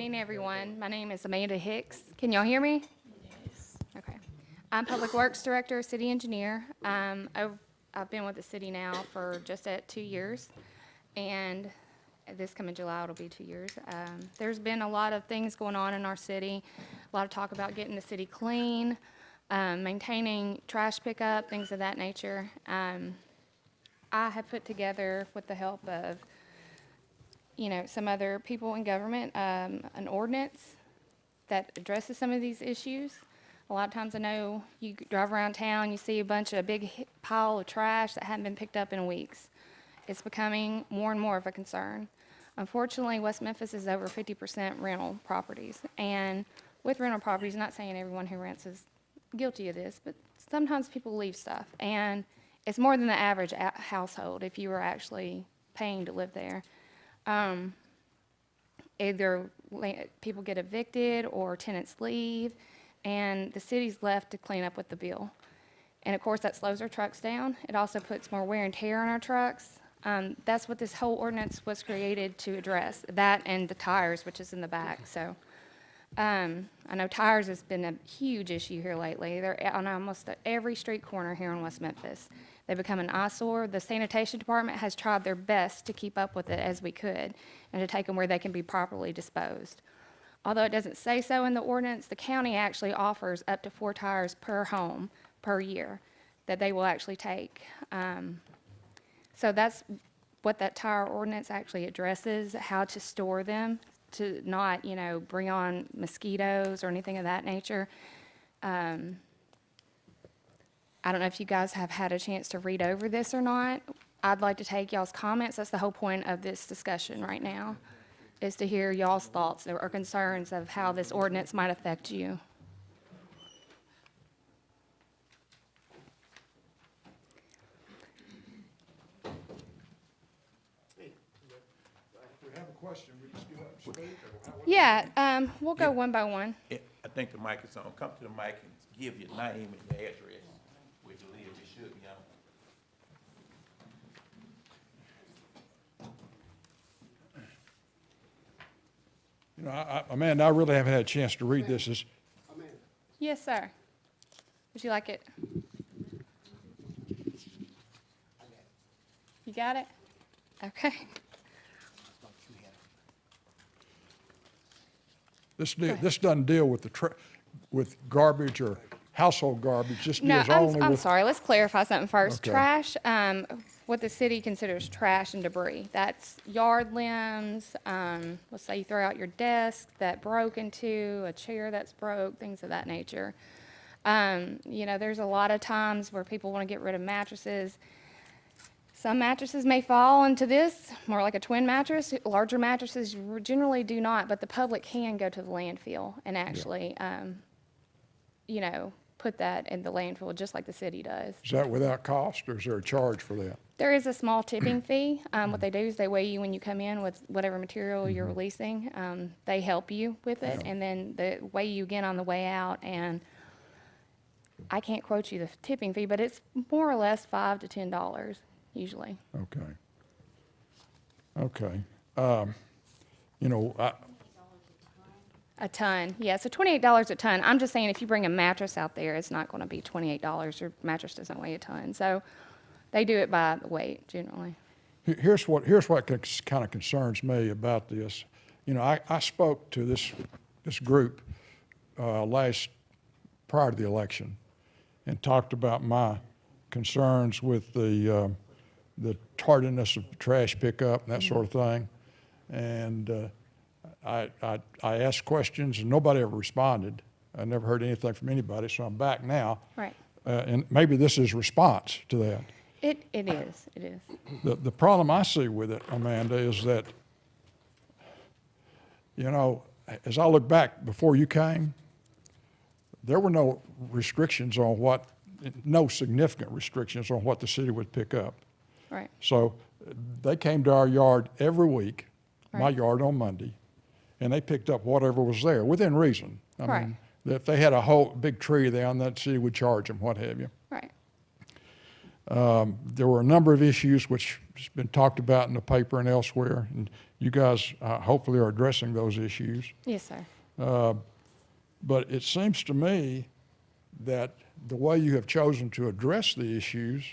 afternoon, everyone. My name is Amanda Hicks. Can y'all hear me? Yes. Okay. I'm Public Works Director, City Engineer. I've been with the city now for just at 2 years, and this coming July it'll be 2 years. There's been a lot of things going on in our city, a lot of talk about getting the city clean, maintaining trash pickup, things of that nature. I have put together, with the help of some other people in government, an ordinance that addresses some of these issues. A lot of times I know you drive around town, you see a big pile of trash that hadn't been picked up in weeks. It's becoming more and more of a concern. Unfortunately, West Memphis is over 50% rental properties. And with rental properties, not saying everyone who rents is guilty of this, but sometimes people leave stuff. And it's more than the average household if you were actually paying to live there. Either people get evicted or tenants leave, and the city's left to clean up with the bill. And of course, that slows our trucks down. It also puts more wear and tear on our trucks. That's what this whole ordinance was created to address, that and the tires, which is in the back. So I know tires has been a huge issue here lately. They're on almost every street corner here in West Memphis. They become an eyesore. The sanitation department has tried their best to keep up with it as we could and to take them where they can be properly disposed. Although it doesn't say so in the ordinance, the county actually offers up to 4 tires per home per year that they will actually take. So that's what that tire ordinance actually addresses, how to store them to not, bring on mosquitoes or anything of that nature. I don't know if you guys have had a chance to read over this or not. I'd like to take y'all's comments. That's the whole point of this discussion right now, is to hear y'all's thoughts or concerns of how this ordinance might affect you. If we have a question, we just get up and speak, or how? Yeah, we'll go one by one. I think the mic is on. Come to the mic and give your name and your address. We believe it should be on. Amanda, I really haven't had a chance to read this. Yes, sir. Would you like it? You got it? Okay. This doesn't deal with with garbage or household garbage. This No, deals only I'm with. sorry. Let's clarify something first. Okay. Trash, what the city considers trash and debris. That's yard limbs. Let's say you throw out your desk that broke into, a chair that's broke, things of that nature. There's a lot of times where people want to get rid of mattresses. Some mattresses may fall into this, more like a twin mattress. Larger mattresses generally do not, but the public can go to the landfill and actually, put that in the landfill just like the city does. Is that without cost, or is there a charge for that? There is a small tipping fee. What they do is they weigh you when you come in with whatever material you're releasing. They help you with it, and then they weigh you again on the way out. And I can't quote you the tipping fee, but it's more or less $5 to $10 usually. Okay. A ton, yeah. So $28 a ton. I'm just saying if you bring a mattress out there, it's not going to be $28. Your mattress doesn't weigh a ton. So they do it by the weight generally. Here's what kind of concerns me about this. I spoke to this group prior to the election, and talked about my concerns with the tardiness of trash pickup and that sort of thing. And I asked questions and nobody ever responded. I never heard anything from anybody, so I'm back now. Right. And maybe this is response to that. It is. The problem I see with it, Amanda, is that, as I look back before you came, there were no significant restrictions on what the city would pick up. Right. So they came to our yard every week, my Right. yard on Monday, and they picked up whatever was there within reason. I Right. mean, if they had a whole big tree there, that city would charge them, what have you. Right. There were a number of issues which has been talked about in the paper and elsewhere, you guys hopefully are addressing those issues. Yes, sir. But it seems to me that the way you have chosen to address the issues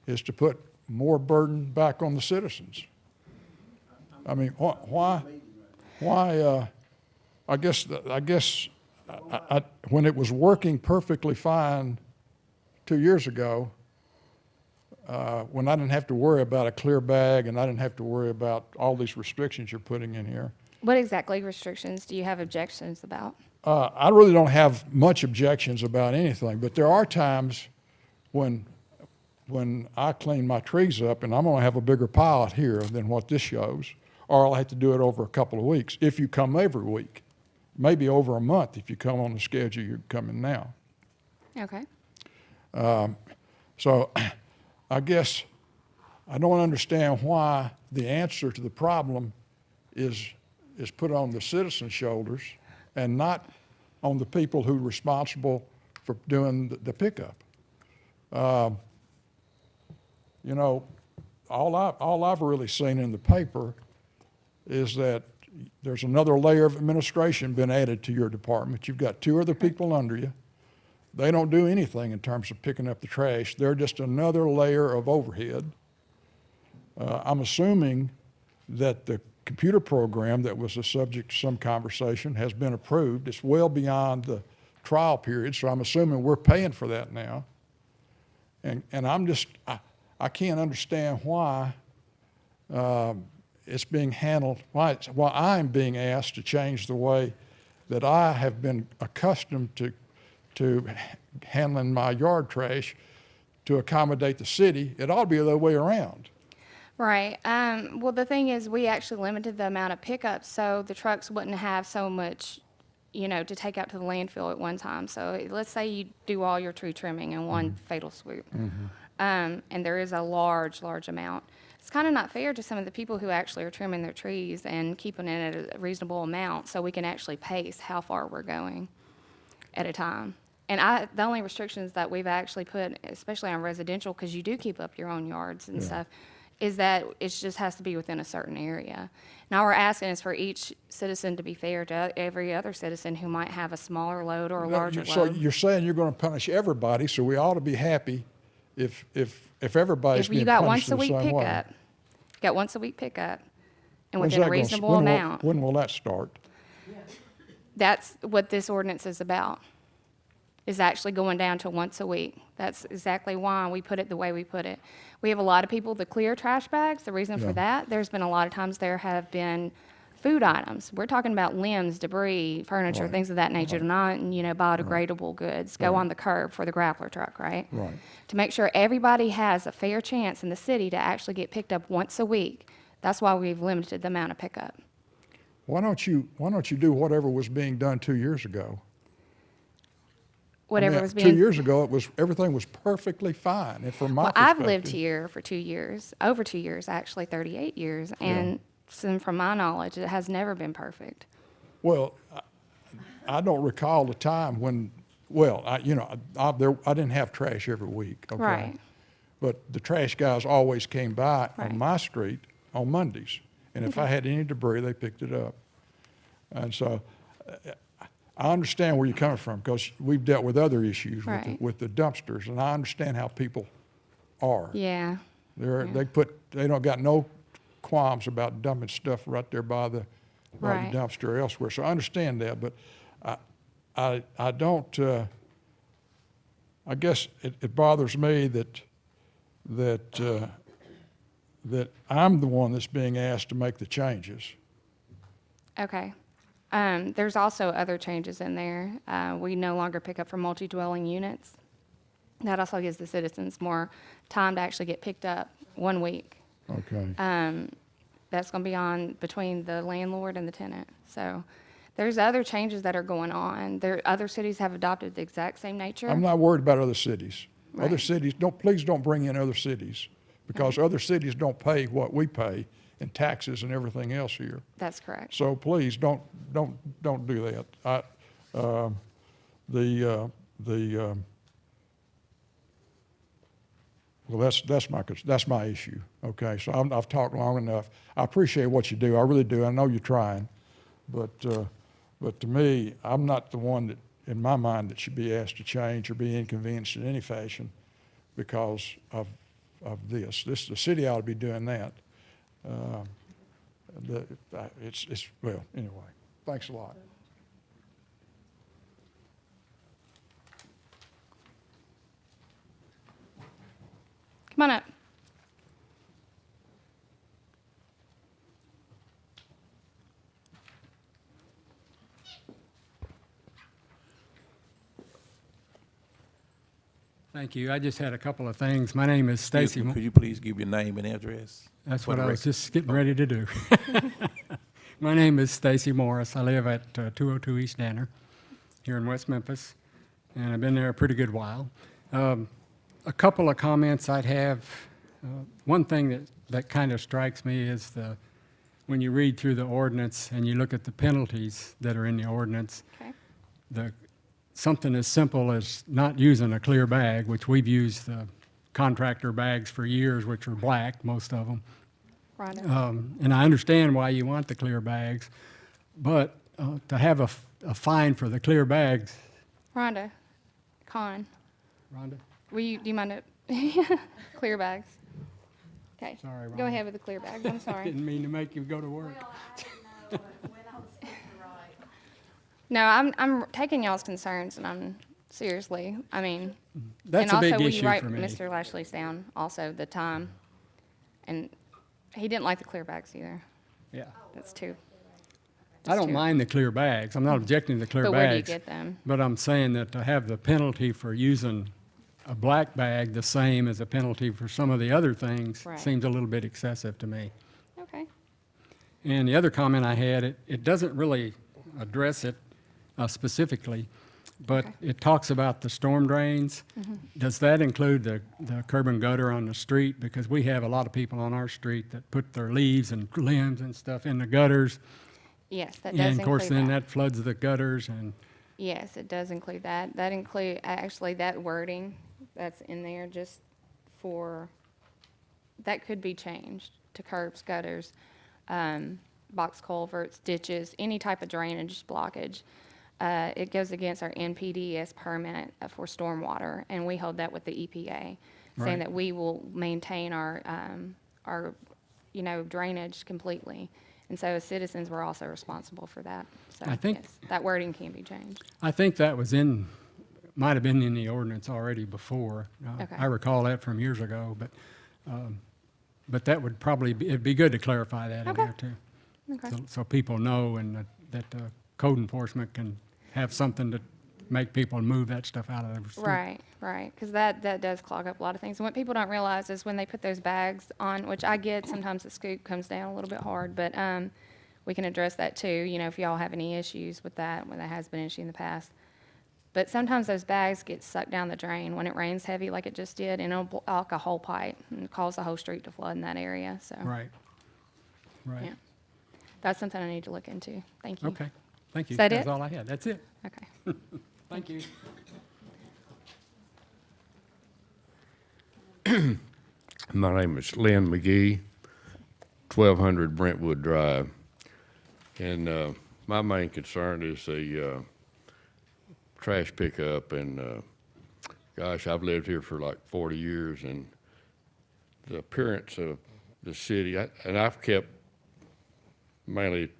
is to put more burden back on the citizens. I mean, why, I guess, when it was working perfectly fine 2 years ago, when I didn't have to worry about a clear bag and I didn't have to worry about all these restrictions you're putting in here, What exactly restrictions do you have objections about? I really don't have much objections about anything, but there are times when I clean my trees up and I'm gonna have a bigger pile here than what this shows, or I'll have to do it over a couple of weeks if you come every week, maybe over a month if you come on the schedule you're coming now. Okay. So I guess I don't understand why the answer to the problem is put on the citizens' shoulders and not on the people who are responsible for doing the pickup. You know, all I've really seen in the paper is that there's another layer of administration been added to your department. You've got 2 other people under you. They don't do anything in terms of picking up the trash. They're just another layer of overhead. I'm assuming that the computer program that was the subject of some conversation has been approved. It's well beyond the trial period, so I'm assuming we're paying for that now. And I can't understand why it's being handled, why I'm being asked to change the way that I have been accustomed to handling my yard trash to accommodate the city. It ought to be the other way around. Right. Well, the thing is, we actually limited the amount of pickups, so the trucks wouldn't have so much, to take out to the landfill at one time. So let's say you do all your tree trimming in one fatal swoop, and there is a large amount. It's kind of not fair to some of the people who actually are trimming their trees and keeping it at a reasonable amount, so we can actually pace how far we're going at a time. And the only restrictions that we've actually put, especially on residential, because you do keep up your own yards and stuff, is that it just has to be within a certain area. Now we're asking is for each citizen to be fair to every other citizen who might have a smaller load or a larger So load. you're saying you're going to punish everybody, so we ought to be happy if everybody's If being you got punished once a in the week same way. pickup, got once a week pickup, and When's within a that gonna reasonable amount, when will that start? that's what this ordinance is about. Is actually going down to once a week. That's exactly why we put it the way we put it. We have a lot of people that clear trash bags. The reason Yeah. for that, there's been a lot of times there have been food items. We're talking about limbs, debris, furniture, Right. things of that nature, not, biodegradable goods, go on the curb for the grappler truck, right? Right. To make sure everybody has a fair chance in the city to actually get picked up once a week. That's why we've limited the amount of pickup. Why don't you do whatever was being done 2 years ago? Whatever I mean, was 2 being. years ago, everything was perfectly fine, and from my Well, I've perspective. lived here for 2 years, over 2 years, actually, 38 years, and from my knowledge, it has never been perfect. Well, I don't recall the time when, I didn't have trash every week, okay? Right. But the trash guys always came by Right. on my street on Mondays, and if I had any debris, they picked it up. And so I understand where you're coming from, because we've dealt with other issues Right. with the dumpsters, and I understand how people are. Yeah, They don't got no qualms about dumping stuff right there by the Right. dumpster or elsewhere. So I understand that, but I don't. I guess it bothers me that I'm the one that's being asked to make the changes. okay. There's also other changes in there. We no longer pick up for multi-dwelling units. That also gives the citizens more time to actually get picked up 1 week. Okay. That's going to be on between the landlord and the tenant. So there's other changes that are going on. Other cities have adopted the exact same nature. I'm not worried about other cities. Other Right. cities, please don't bring in other cities, because other cities don't pay what we pay in taxes and everything else here. That's correct. So please don't do that. Well, that's my issue, okay? So I've talked long enough. I appreciate what you do, I really do. I know you're trying. But to me, I'm not the one that, in my mind, that should be asked to change or be inconvenienced in any fashion because of this. The city ought to be doing that. Well, anyway, thanks a lot. Come on up. Thank you. I just had a couple of things. My name is Stacy. Could you please give your name and address? That's for what the I was record? just getting ready to do. My name is Stacy Morris. I live at 202 East Danner here in West Memphis, and I've been there a pretty good while. A couple of comments I'd have. One thing that kind of strikes me is when you read through the ordinance and you look at the penalties that are in the ordinance, Okay. something as simple as not using a clear bag, which we've used contractor bags for years, which are black, most of them. Rhonda. And I understand why you want the clear bags, but to have a fine for the clear bags, Rhonda. Con. Rhonda? Do you mind clear bags? Okay. Sorry, Go Rhonda. ahead with the clear bags. I'm sorry. Didn't mean to make you go to work. No, I'm taking y'all's concerns, and I'm seriously. I mean, That's and a big also, will issue you write for me. Mr. Lashley's down also the time, and he didn't like the clear bags either. Yeah. That's two. I don't two. mind the clear bags. I'm not objecting to clear But bags. where do you get them? But I'm saying that to have the penalty for using a black bag the same as a penalty for some of the other things Right. seems a little bit excessive to me. Okay. And the other comment I had, it doesn't really address it specifically, but Okay. it talks about the storm drains. Does that include the curb and gutter on the street? Because we have a lot of people on our street that put their leaves and limbs and stuff in the gutters. Yes, that does And of course, include then that. that floods the gutters and, Yes, it does include that. That include, actually, that wording that's in there just for, that could be changed to curbs, gutters, box culverts, ditches, any type of drainage blockage. It goes against our NPDES permit for stormwater, and we hold that with the EPA, saying Right. that we will maintain our, drainage completely. And so as citizens, we're also responsible for that. So, I think- yes, that wording can be changed. I think that was might have been in the ordinance already before. Okay. I recall that from years ago, but that would probably it'd be good to clarify that in Okay. there too. Okay. So people know and that code enforcement can have something to make people move that stuff out of their street. Right, because that does clog up a lot of things. And what people don't realize is when they put those bags on, which I get, sometimes the scoop comes down a little bit hard, but we can address that too, if y'all have any issues with that, when that has been an issue in the past. But sometimes those bags get sucked down the drain when it rains heavy like it just did, and it'll block a whole pipe and cause the whole street to flood in that area, so. Right. Yeah. That's something I need to look into. Thank you. Okay. Thank you. Is that That's it? all I had. That's it. Okay. Thank you. My name is Lynn McGee, 1200 Brentwood Drive. And my main concern is the trash pickup. And gosh, I've lived here for like 40 years, and the appearance of the city, and I've kept mainly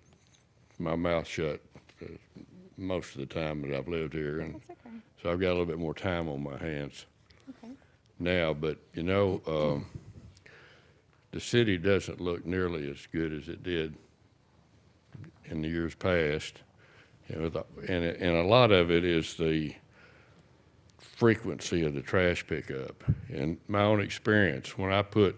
my mouth shut most of the time that I've lived here. And That's okay. so I've got a little bit more time on my hands Okay. now, but the city doesn't look nearly as good as it did in the years past. And a lot of it is the frequency of the trash pickup. And my own experience, when I put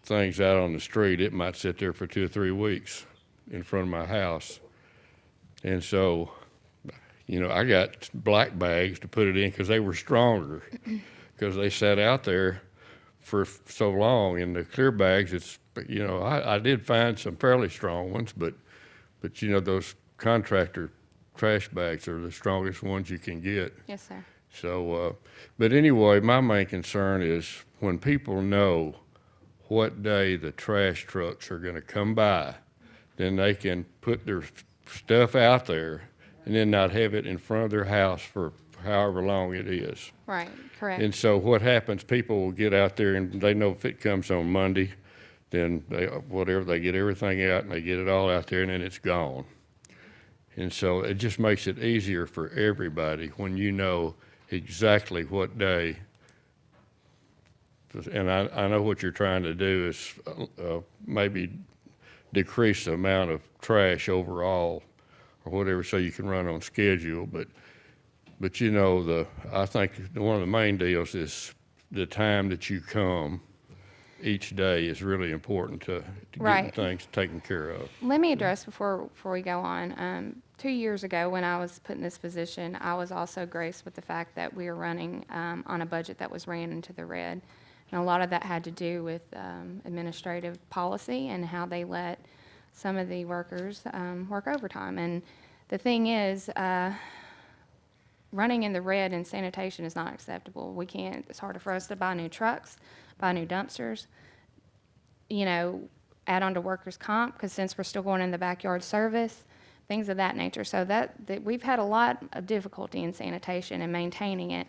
things out on the street, it might sit there for 2 or 3 weeks in front of my house. And so, I got black bags to put it in because they were stronger, because they sat out there for so long. In the clear bags, I did find some fairly strong ones, but those contractor trash bags are the strongest ones you can get. Yes, sir. So, but anyway, my main concern is when people know what day the trash trucks are gonna come by, then they can put their stuff out there and then not have it in front of their house for however long it is. Right, correct. And so what happens, people will get out there and they know if it comes on Monday, then they get everything out and they get it all out there and then it's gone. And so it just makes it easier for everybody when you know exactly what day. And I know what you're trying to do is maybe decrease the amount of trash overall or whatever so you can run on schedule. But you know, I think one of the main deals is the time that you come each day is really important to Right. get things taken care of. Let me address before we go on. 2 years ago, when I was put in this position, I was also graced with the fact that we were running on a budget that was ran into the red. And a lot of that had to do with administrative policy and how they let some of the workers work overtime. And the thing is, running in the red in sanitation is not acceptable. We can't, it's harder for us to buy new trucks, buy new dumpsters, you know, add on to workers' comp, because since we're still going in the backyard service, things of that nature. So that we've had a lot of difficulty in sanitation and maintaining it.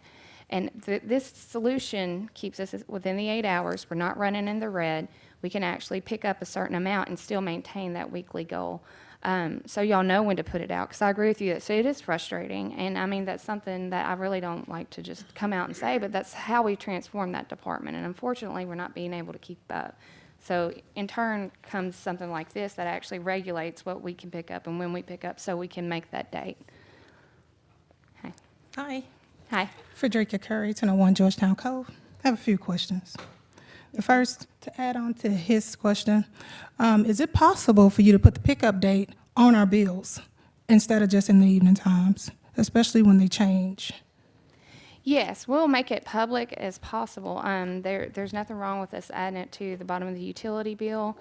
And this solution keeps us within the 8 hours. We're not running in the red. We can actually pick up a certain amount and still maintain that weekly goal. So y'all know when to put it out, because I agree with you. So it is frustrating. And I mean, that's something that I really don't like to just come out and say, but that's how we transform that department. And unfortunately, we're not being able to keep up. So in turn comes something like this that actually regulates what we can pick up and when we pick up so we can make that date. Hi. Hi, Hi. Frederica Curry, 1001 Georgetown Cove. I have a few questions. The first, to add on to his question, is it possible for you to put the pickup date on our bills instead of just in the evening times, especially when they change? Yes, we'll make it public as possible. There's nothing wrong with us adding it to the bottom of the utility bill.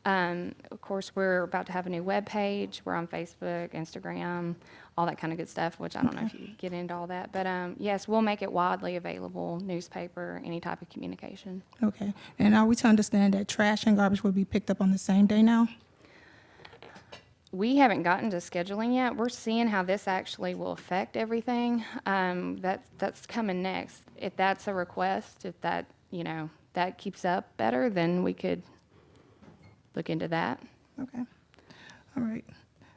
Of course, we're about to have a new web page. We're on Facebook, Instagram, all that kind of good stuff, which I don't know if you get into all that. But yes, we'll make it widely available, newspaper, any type of communication. Okay. And are we to understand that trash and garbage will be picked up on the same day now? We haven't gotten to scheduling yet. We're seeing how this actually will affect everything. That's coming next. If that's a request, if that, you know, that keeps up better, then we could look into that. Okay. All right.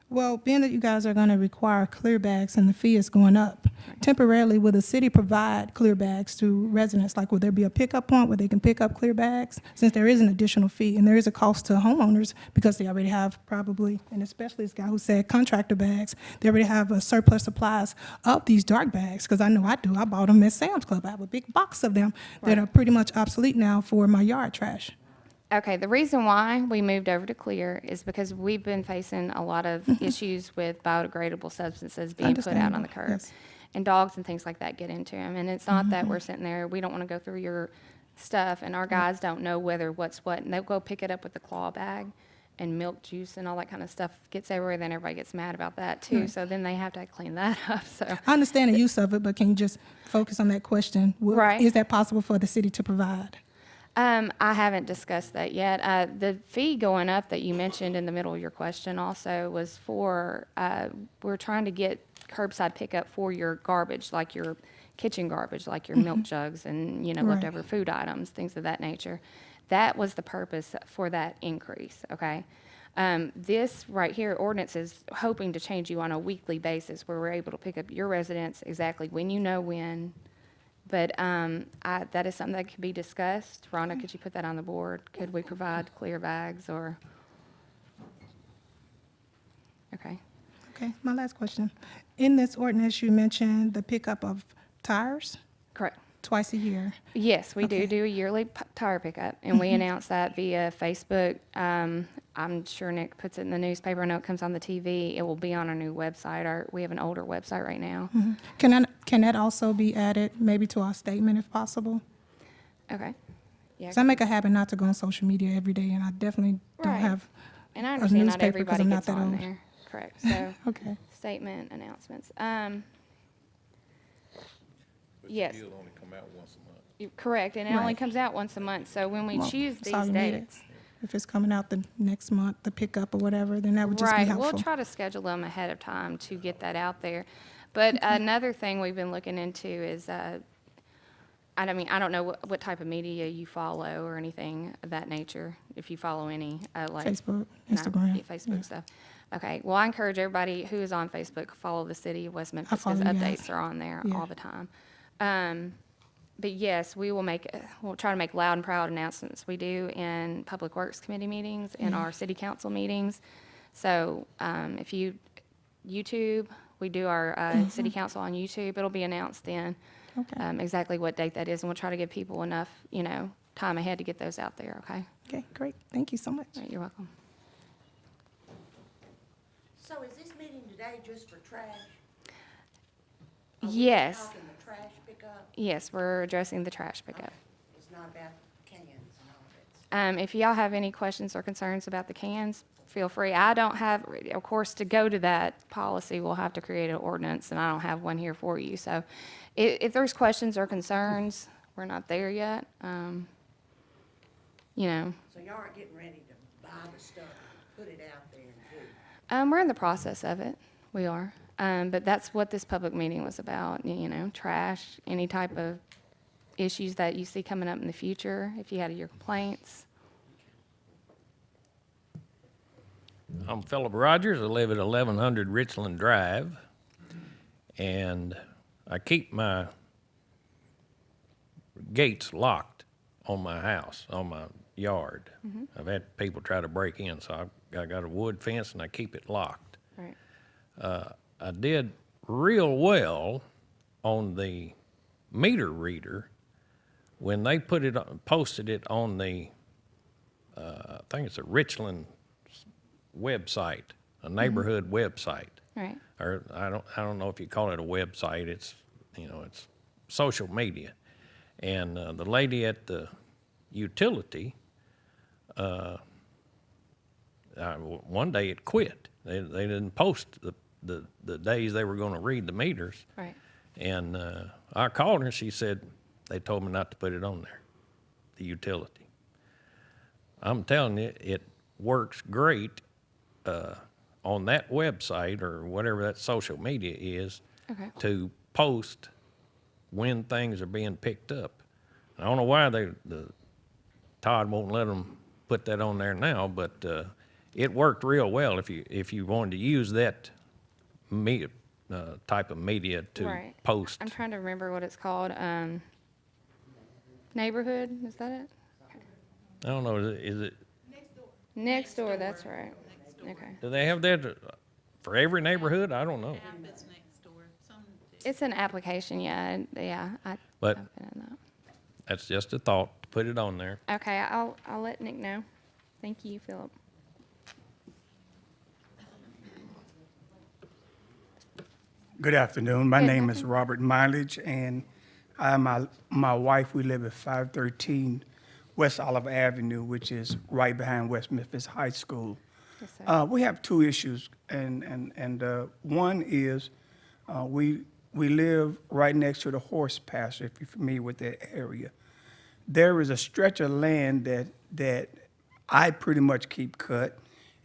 Well, being that you guys are going to require clear bags and the fee is going up, temporarily, will the city provide clear bags to residents? Like, will there be a pickup point where they can pick up clear bags? Since there is an additional fee and there is a cost to homeowners because they already have probably, and especially this guy who said contractor bags, they already have a surplus supplies of these dark bags, because I know I do. I bought them at Sam's Club. I have a big box of them that are pretty much obsolete now for my yard trash. Okay, the reason why we moved over to clear is because we've been facing a lot of issues with biodegradable substances being put out on the Understandable, curb. yes. And dogs and things like that get into them. And it's not that we're sitting there, we don't want to go through your stuff, and our guys don't know whether what's what, and they'll go pick it up with the claw bag, and milk juice and all that kind of stuff gets everywhere, then everybody gets mad about that too. So then they have to clean that up, so. I understand the use of it, but can you just focus on that question? Right. Is that possible for the city to provide? I haven't discussed that yet. The fee going up that you mentioned in the middle of your question also was for, we're trying to get curbside pickup for your garbage, like your kitchen garbage, like your milk jugs and, you know, Right. leftover food items, things of that nature. That was the purpose for that increase, okay? This right here, ordinance is hoping to change you on a weekly basis where we're able to pick up your residents exactly when you know when. But that is something that could be discussed. Rhonda, could you put that on the board? Could we provide clear bags or? Okay. Okay, my last question. In this ordinance, you mentioned the pickup of tires Correct. twice a year. Yes, we Okay. do a yearly tire pickup, and we announce that via Facebook. I'm sure Nick puts it in the newspaper. I know it comes on the TV. It will be on our new website. We have an older website right now. Can that also be added maybe to our statement if possible? Okay. Yeah. So I make a habit not to go on social media every day, and I definitely don't Right. have And I a understand not newspaper 'cause everybody I'm not gets that on old. there. Correct. So Okay. statement announcements. Yes. But still only come out once a month. Correct, and it only Right. comes out once a month, so when we Well, choose that's all these you needed. dates. If it's coming out the next month, the pickup or whatever, then that would just be Right, helpful. we'll try to schedule them ahead of time to get that out there. But another thing we've been looking into is, I mean, I don't know what type of media you follow or anything of that nature, if you follow any, like. Facebook, No, Instagram. yeah, Facebook stuff. Okay, well, I encourage everybody who is on Facebook, follow the City of West Memphis, because follow you guys. updates are on there Yeah. all the time. But yes, we'll try to make loud and proud announcements. We do in Public Works Committee meetings, in our city council meetings. So, if YouTube, we do our, city council on YouTube, it'll be announced then, Okay. exactly what date that is, and we'll try to give people enough, time ahead to get those out there, okay? Okay, great. Thank you so much. All right, you're welcome. So is this meeting today just for trash? Are we Yes, talking the trash pickup? yes, we're addressing the trash pickup. It's not about cans and all that stuff? If y'all have any questions or concerns about the cans, feel free. I don't have, of course, to go to that policy, we'll have to create an ordinance, and I don't have one here for you. So if there's questions or concerns, we're not there yet. You know, So y'all aren't getting ready to buy the stuff, put it out there and do? we're in the process of it. We are. But that's what this public meeting was about, trash, any type of issues that you see coming up in the future, if you had your complaints. I'm Philip Rogers. I live at 1100 Richland Drive, and I keep my gates locked on my house, on my yard. I've had people try to break in, so I got a wood fence and I keep it locked. Right. I did real well on the meter reader when they posted it on the, I think it's a Richland website, a neighborhood website. Right. Or I don't know if you call it a website. It's it's social media. And the lady at the utility, one day it quit. They didn't post the days they were going to read the meters. Right. And I called her and she said they told me not to put it on there, the utility. I'm telling you, it works great on that website or whatever that social media is Okay. to post when things are being picked up. I don't know why Todd won't let them put that on there now, but it worked real well if you wanted to use that type of media to Right. post. I'm trying to remember what it's called. Neighborhood, is that it? I don't know, is it, Next door, that's right. Okay. do they have that for every neighborhood? I don't know. It's next door. Some do. It's an application, yeah, But I've been in that. that's just a thought, to put it on there. Okay, I'll let Nick know. Thank you, Philip. Good afternoon. My Good name is afternoon. Robert Mileage, and my wife, we live at 513 West Olive Avenue, which is right behind West Memphis High School. Yes, sir. We have two issues, and one is we live right next to the horse pasture, if you're familiar with that area. There is a stretch of land that I pretty much keep cut.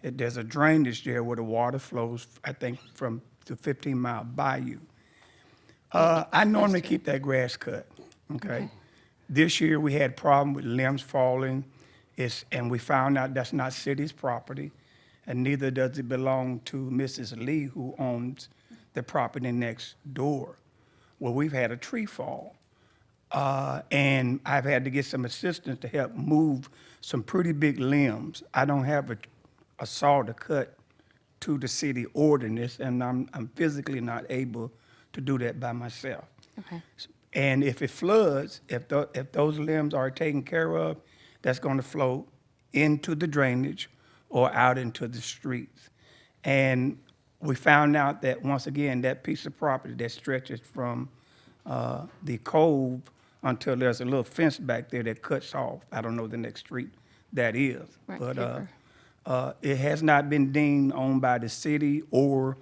There's a drainage there where the water flows, I think, from the 15-mile bayou. I normally keep that grass cut, okay? This year, we had a problem with limbs falling, and we found out that's not city's property, and neither does it belong to Mrs. Lee, who owns the property next door. Well, we've had a tree fall, and I've had to get some assistance to help move some pretty big limbs. I don't have a saw to cut to the city ordinance, and I'm physically not able to do that by myself. Okay. And if it floods, if those limbs are taken care of, that's going to flow into the drainage or out into the streets. And we found out that, once again, that piece of property that stretches from the cove until there's a little fence back there that cuts off, I don't know the next street that is. Right, But Cooper. it has not been deemed owned by the city or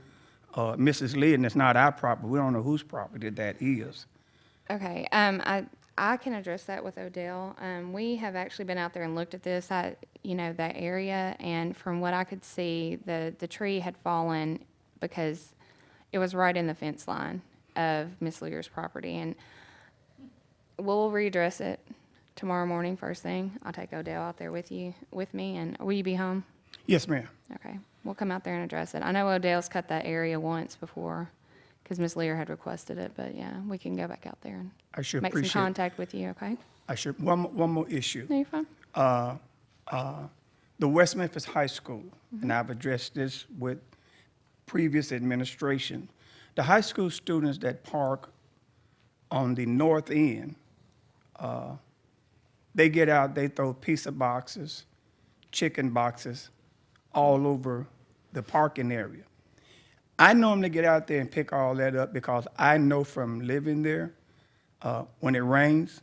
Mrs. Lee, and it's not our property. We don't know whose property that is. Okay, I can address that with Odell. We have actually been out there and looked at this, that area, and from what I could see, the tree had fallen because it was right in the fence line of Miss Lear's property, and we'll readdress it tomorrow morning, first thing. I'll take Odell out there with me, and will you be home? Yes, ma'am. Okay, we'll come out there and address it. I know Odell's cut that area once before, because Miss Lear had requested it, but yeah, we can go back out there and I sure make some appreciate it. contact with you, okay? One more issue. No, you're fine. The West Memphis High School, and I've addressed this with previous administration. The high school students that park on the north end, they get out, they throw pizza boxes, chicken boxes all over the parking area. I normally get out there and pick all that up because I know from living there, when it rains,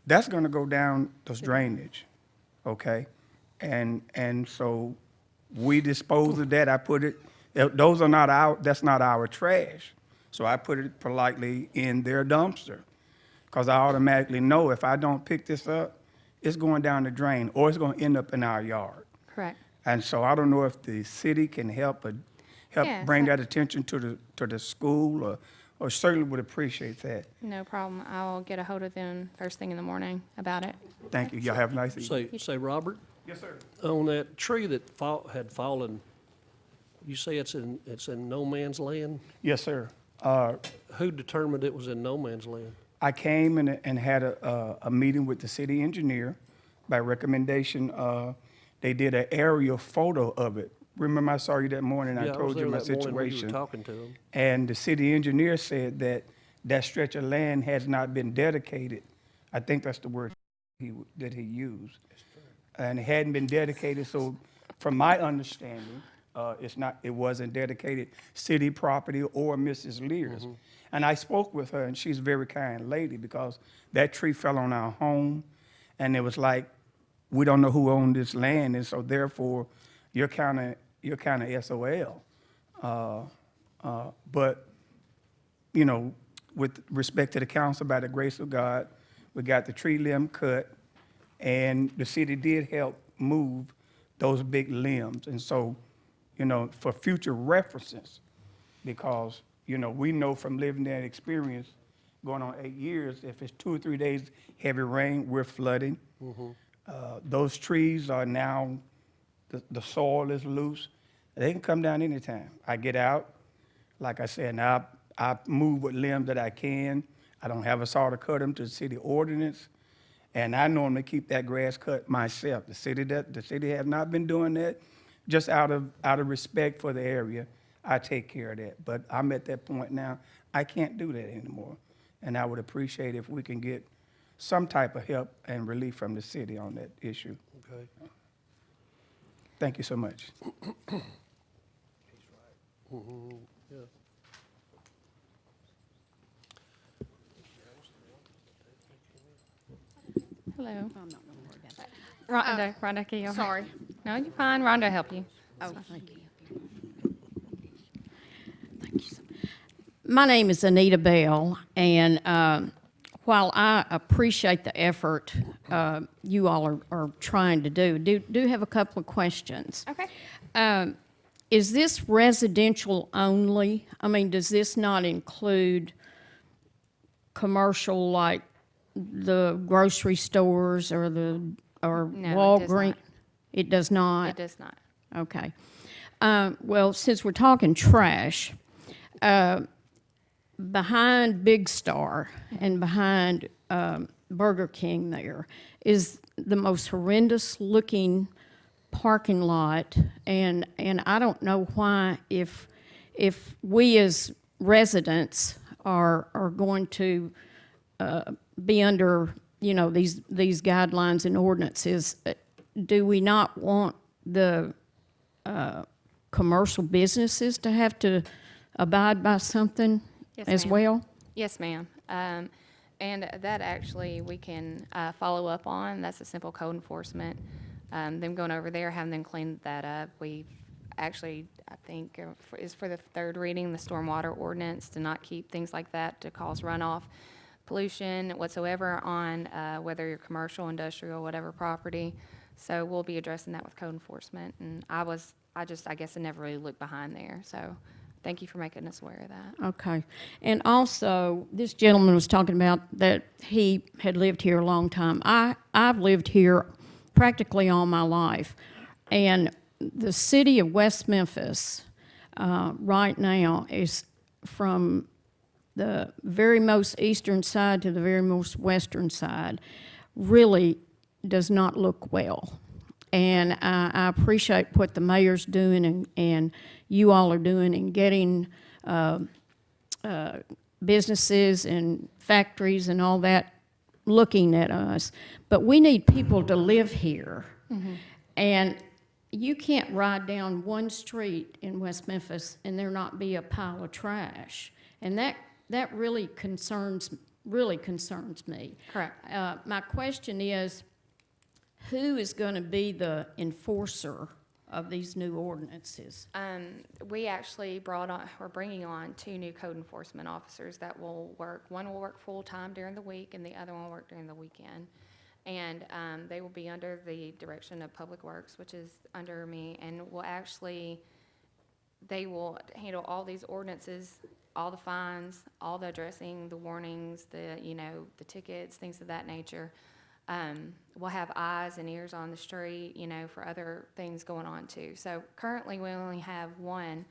that's gonna go down those drainage, okay? And so we dispose of that, I put it, those are not that's not our trash. So I put it politely in their dumpster, because I automatically know if I don't pick this up, it's going down the drain, or it's gonna end up in our yard. Correct. And so I don't know if the city can help Yeah, bring so- that attention to the school, or certainly would appreciate that. No problem. I'll get a hold of them first thing in the morning about it. Thank you. Y'all have a nice evening. Say, Robert, Yes, sir. on that tree that had fallen, you say it's in no man's land? Yes, sir. Who determined it was in no man's land? I came and had a meeting with the city engineer. By recommendation, they did an aerial photo of it. Remember I saw you that morning, I Yeah, was told you there my that morning when you were situation. talking to him. And the city engineer said that that stretch of land has not been dedicated. I think that's the word that he used. And it hadn't been dedicated, so from my understanding, it wasn't dedicated city property or Mrs. Lear's. And I spoke with her, and she's a very kind lady, because that tree fell on our home, and it was like, we don't know who owned this land, and so therefore, you're kind of SOL. But, with respect to the council, by the grace of God, we got the tree limb cut, and the city did help move those big limbs. And so, for future references, because, we know from living that experience, going on 8 years, if it's 2 or 3 days heavy rain, we're flooding. Those trees are now, the soil is loose. They can come down anytime. I get out, like I said, now I move with limbs that I can. I don't have a saw to cut them to the city ordinance. And I normally keep that grass cut myself. The city has not been doing that. Just out of respect for the area, I take care of that. But I'm at that point now, I can't do that anymore. And I would appreciate if we can get some type of help and relief from the city on that issue. Okay. Thank you so much. Yeah. Hello. I'm not gonna worry about that. Rhonda, can you? Sorry. No, you're fine. Rhonda will help you. Oh, thank you. Thank you. My name is Anita Bell, and while I appreciate the effort you all are trying to do have a couple of questions. Okay. Is this residential only? I mean, does this not include commercial, like the grocery stores or No, it does Walgreens? not. It does not? It does not. Okay. Well, since we're talking trash, behind Big Star and behind Burger King there is the most horrendous looking parking lot, and I don't know why, if we as residents are going to be under, these guidelines and ordinances, do we not want the commercial businesses to have to abide by something Yes, as ma'am. well? Yes, ma'am. And that actually we can follow up on. That's a simple code enforcement. Them going over there, having them clean that up. We've actually, I think, is for the third reading, the stormwater ordinance, to not keep things like that to cause runoff. pollution whatsoever on whether you're commercial, industrial, whatever property. So we'll be addressing that with code enforcement. And I guess I never really looked behind there. So thank you for making us aware of that. Okay. And also, this gentleman was talking about that he had lived here a long time. I've lived here practically all my life. And the city of West Memphis right now is from the very most eastern side to the very most western side really does not look well. And I appreciate what the mayor's doing and you all are doing in getting businesses and factories and all that looking at us. But we need people to live here. Mm-hmm. And you can't ride down one street in West Memphis and there not be a pile of trash. And that really concerns me. Correct. My question is, who is going to be the enforcer of these new ordinances? We actually we're bringing on 2 new code enforcement officers that will work. One will work full-time during the week, and the other one will work during the weekend. And they will be under the direction of Public Works, which is under me, and they will handle all these ordinances, all the fines, all the addressing, the warnings, the tickets, things of that nature. We'll have eyes and ears on the street, for other things going on too. So currently we only have one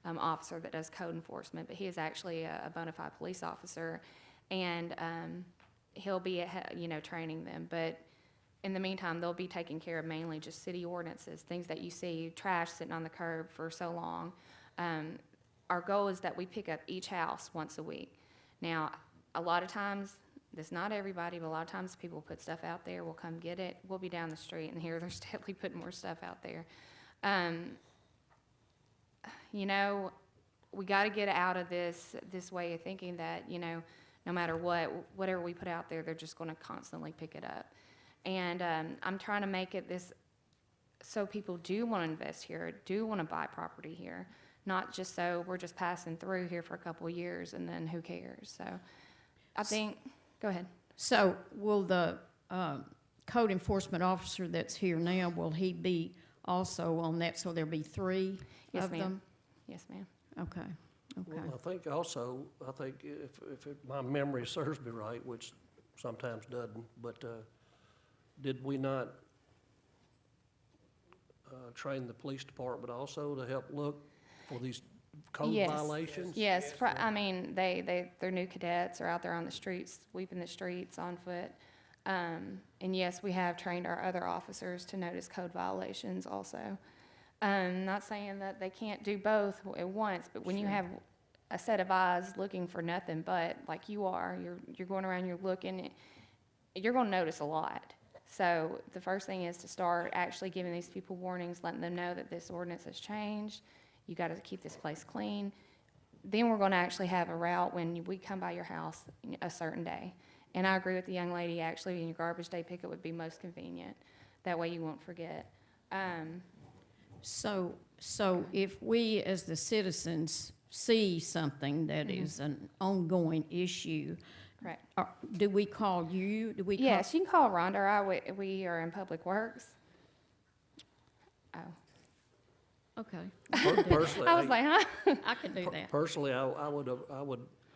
officer that does code enforcement, but he is actually a bona fide police officer, and he'll be training them. But in the meantime, they'll be taking care of mainly just city ordinances, things that you see, trash sitting on the curb for so long. Our goal is that we pick up each house once a week. Now, a lot of times, that's not everybody, but a lot of times people put stuff out there, we'll come get it, we'll be down the street, and here they're steadily putting more stuff out there. We got to get out of this way of thinking that, no matter whatever we put out there, they're just going to constantly pick it up. And I'm trying to make it this so people do want to invest here, do want to buy property here, not just so we're just passing through here for a couple of years and then who cares. So I think... Go ahead. So will the code enforcement officer that's here now, will he be also on that? So there'll be 3 Yes, of ma'am. them? Yes, ma'am. Okay. Well, I think if my memory serves me right, which sometimes doesn't, but did we not train the police department also to help look for these code violations? Yes, they're new cadets are out there on the streets, sweeping the streets on foot. And yes, we have trained our other officers to notice code violations also. Not saying that they can't do both at once, but when you have a set of eyes looking for nothing but, like you are, you're going around, you're looking, you're going to notice a lot. So the first thing is to start actually giving these people warnings, letting them know that this ordinance has changed. You got to keep this place clean. Then we're going to actually have a route when we come by your house a certain day. And I agree with the young lady, actually, your garbage day pickup would be most convenient. That way you won't forget. So if we as the citizens see something that is an ongoing issue, Correct. do we call you? Do we call? Yes, you can call Rhonda or I. We are in Public Works. Oh. Okay. Personally, I was like, huh? I can do that. personally, I would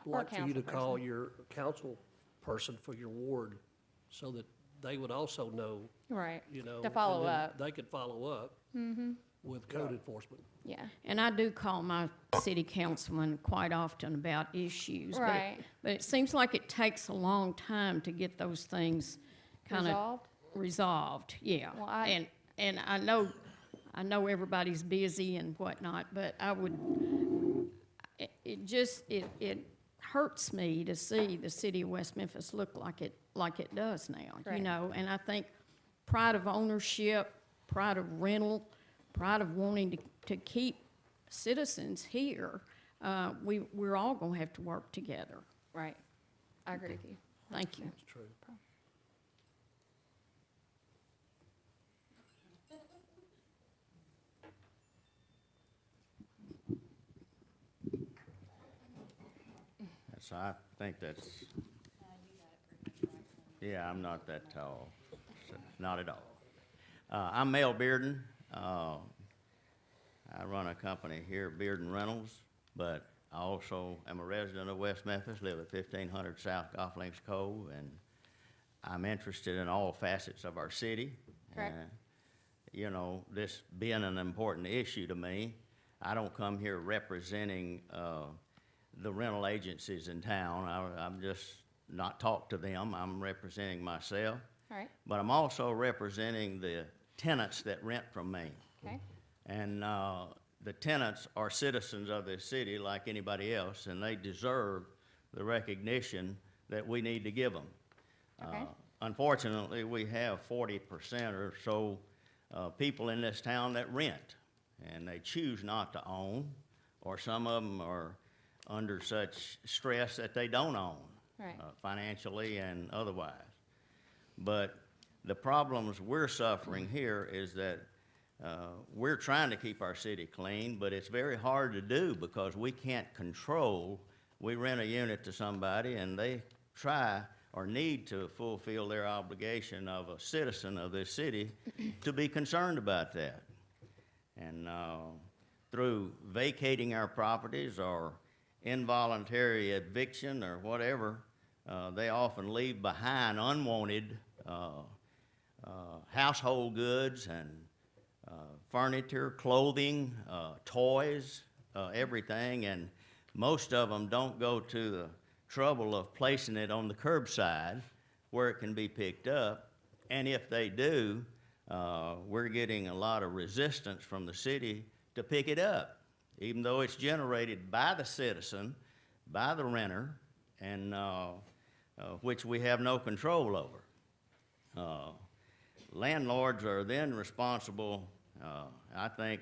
like for you to council call person. your council person for your ward so that they would also know, Right. To To follow up. They could follow up with code enforcement. Yeah. And I do call my city councilman quite often about issues. Right. But it seems like it takes a long time to get those things kind of Resolved? resolved. Yeah. Well, And I know everybody's busy and whatnot, but it hurts me to see the city of West Memphis look like it does now, Right. and I think pride of ownership, pride of rental, pride of wanting to keep citizens here, we're all gonna have to work together. Right. I agree with you. Thank you. That's true. So I think that's Yeah, I'm not that tall, so not at all. I'm Mel Bearden. I run a company here, Bearden Rentals, but I also am a resident of West Memphis, live at 1500 South Golf Links Cove, and I'm interested in all facets of our city. Correct. And, you know, this being an important issue to me, I don't come here representing the rental agencies in town. I'm just not talk to them. I'm representing myself. All right, But I'm also representing the tenants that rent from me. okay, And the tenants are citizens of this city like anybody else, and they deserve the recognition that we need to give them. Okay. Unfortunately, we have 40% or so people in this town that rent, and they choose not to own, or some of them are under such stress that they don't own, Right. Financially and otherwise. But the problems we're suffering here is that we're trying to keep our city clean, but it's very hard to do because we can't control. We rent a unit to somebody and they try or need to fulfill their obligation of a citizen of this city to be concerned about that. And through vacating our properties or involuntary eviction or whatever, they often leave behind unwanted household goods and furniture, clothing, toys, everything, and most of them don't go to the trouble of placing it on the curbside where it can be picked up. And if they do, we're getting a lot of resistance from the city to pick it up, even though it's generated by the citizen, by the renter, and which we have no control over. Landlords are then responsible, I think,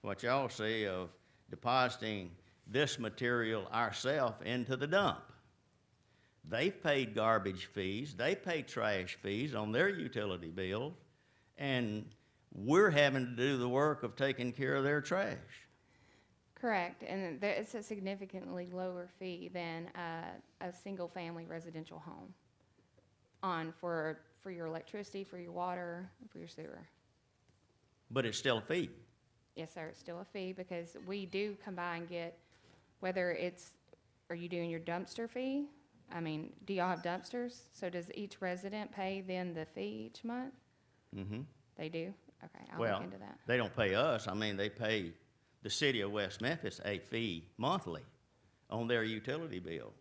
what y'all see, of depositing this material ourselves into the dump. They've paid garbage fees, they pay trash fees on their utility bills, and we're having to do the work of taking care of their trash. correct, and it's a significantly lower fee than a single-family residential home for your electricity, for your water, for your sewer. But it's still a fee. Yes, sir, it's still a fee because we do come by and get, whether it's, are you doing your dumpster fee? I mean, do y'all have dumpsters? So does each resident pay then the fee each month? Mm-hmm. They do? Okay, I'll Well, look into that. they don't pay us. I mean, they pay the City of West Memphis a fee monthly on their utility bill.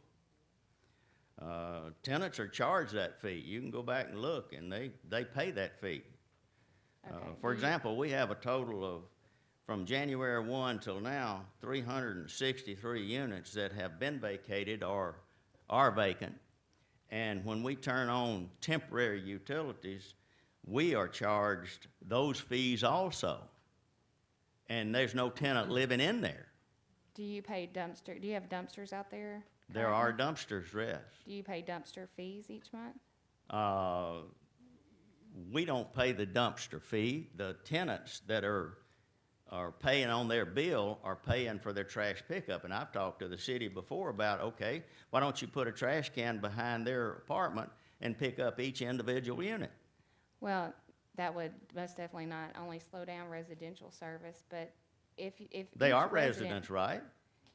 Tenants are charged that fee. You can go back and look, and they pay that fee. Okay. For example, we have a total of, from January 1 till now, 363 units that have been vacated or are vacant. And when we turn on temporary utilities, we are charged those fees also. And there's no tenant living in there. Do you have dumpsters out there? There are dumpsters, yes. Do you pay dumpster fees each month? We don't pay the dumpster fee. The tenants that are paying on their bill are paying for their trash pickup. And I've talked to the city before about, okay, why don't you put a trash can behind their apartment and pick up each individual unit? Well, that would most definitely not only slow down residential service, but if They each are resident- residents, right?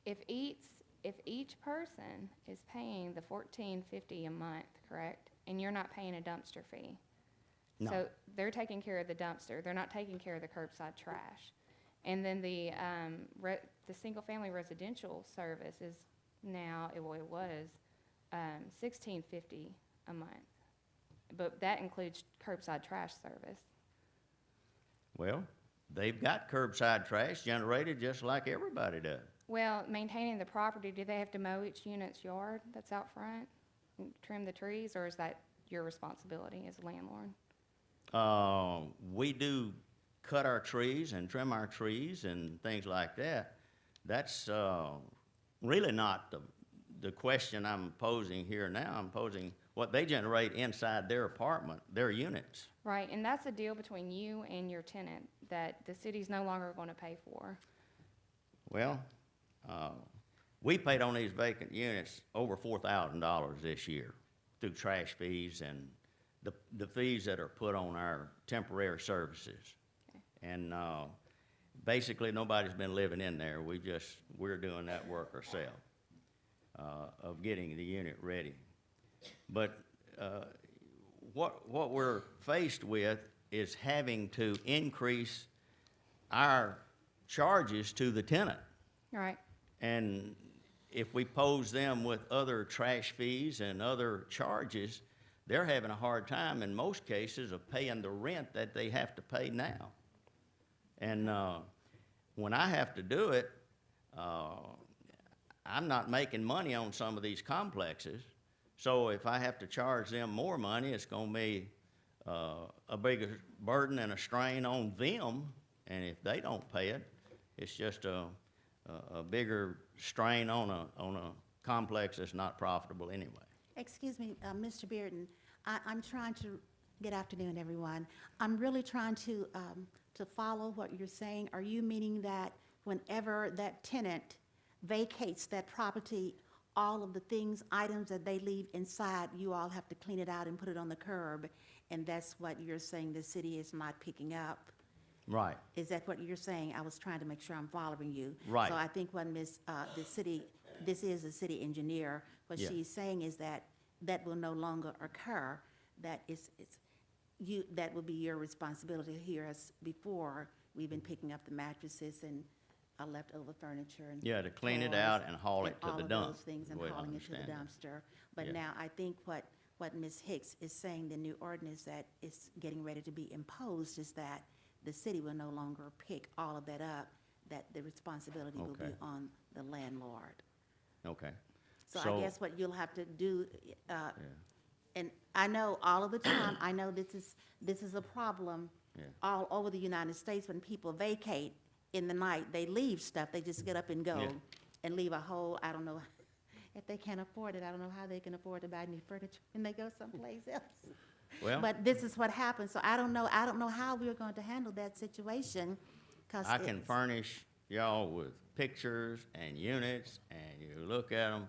If each person is paying the $14.50 a month, correct? And you're not paying a dumpster fee. No. So they're taking care of the dumpster, they're not taking care of the curbside trash. And then the single-family residential service is now, it was $16.50 a month. But that includes curbside trash service. Well, they've got curbside trash generated just like everybody does. Well, maintaining the property, do they have to mow each unit's yard that's out front? And trim the trees, or is that your responsibility as a landlord? We do cut our trees and trim our trees and things like that. That's really not the question I'm posing here now. I'm posing what they generate inside their apartment, their units. Right, and that's a deal between you and your tenant that the city's no longer going to pay for. Well, we paid on these vacant units over $4,000 this year through trash fees and the fees that are put on our temporary services. And, basically, nobody's been living in there. We're doing that work ourselves, of getting the unit ready. But, what we're faced with is having to increase our charges to the tenant. All right. And if we pose them with other trash fees and other charges, they're having a hard time in most cases of paying the rent that they have to pay now. And when I have to do it, I'm not making money on some of these complexes. So if I have to charge them more money, it's going to be a bigger burden and a strain on them. And if they don't pay it, it's just a bigger strain on a complex that's not profitable anyway. Excuse me, Mr. Bearden, I'm trying to, good afternoon, everyone. I'm really trying to follow what you're saying. Are you meaning that whenever that tenant vacates that property, all of the things, items that they leave inside, you all have to clean it out and put it on the curb, and that's what you're saying the city is not picking up? Right. Is that what you're saying? I was trying to make sure I'm following you. Right. So I think when this is a city engineer, what Yeah. she's saying is that that will no longer occur, that that will be your responsibility. Here, as before, we've been picking up the mattresses and leftover furniture and Yeah, to clean it toys out and haul it to the all of dump, those things, and the way I hauling it to the understand dumpster. But Yeah. now, I think what Ms. Hicks is saying, the new ordinance that is getting ready to be imposed, is that the city will no longer pick all of that up, that the responsibility will be Okay. on the landlord. Okay. So I guess what you'll have to do, and I know all of the time, I know this is a problem Yeah. all over the United States. When people vacate in the night, they leave stuff, they just get up and go Yeah. and leave a whole, I don't know, if they can't afford it, I don't know how they can afford to buy new furniture when they go someplace else. Well, But this is what happens, so I don't know how we're going to handle that situation, because I can furnish y'all with pictures and units, and you look at them.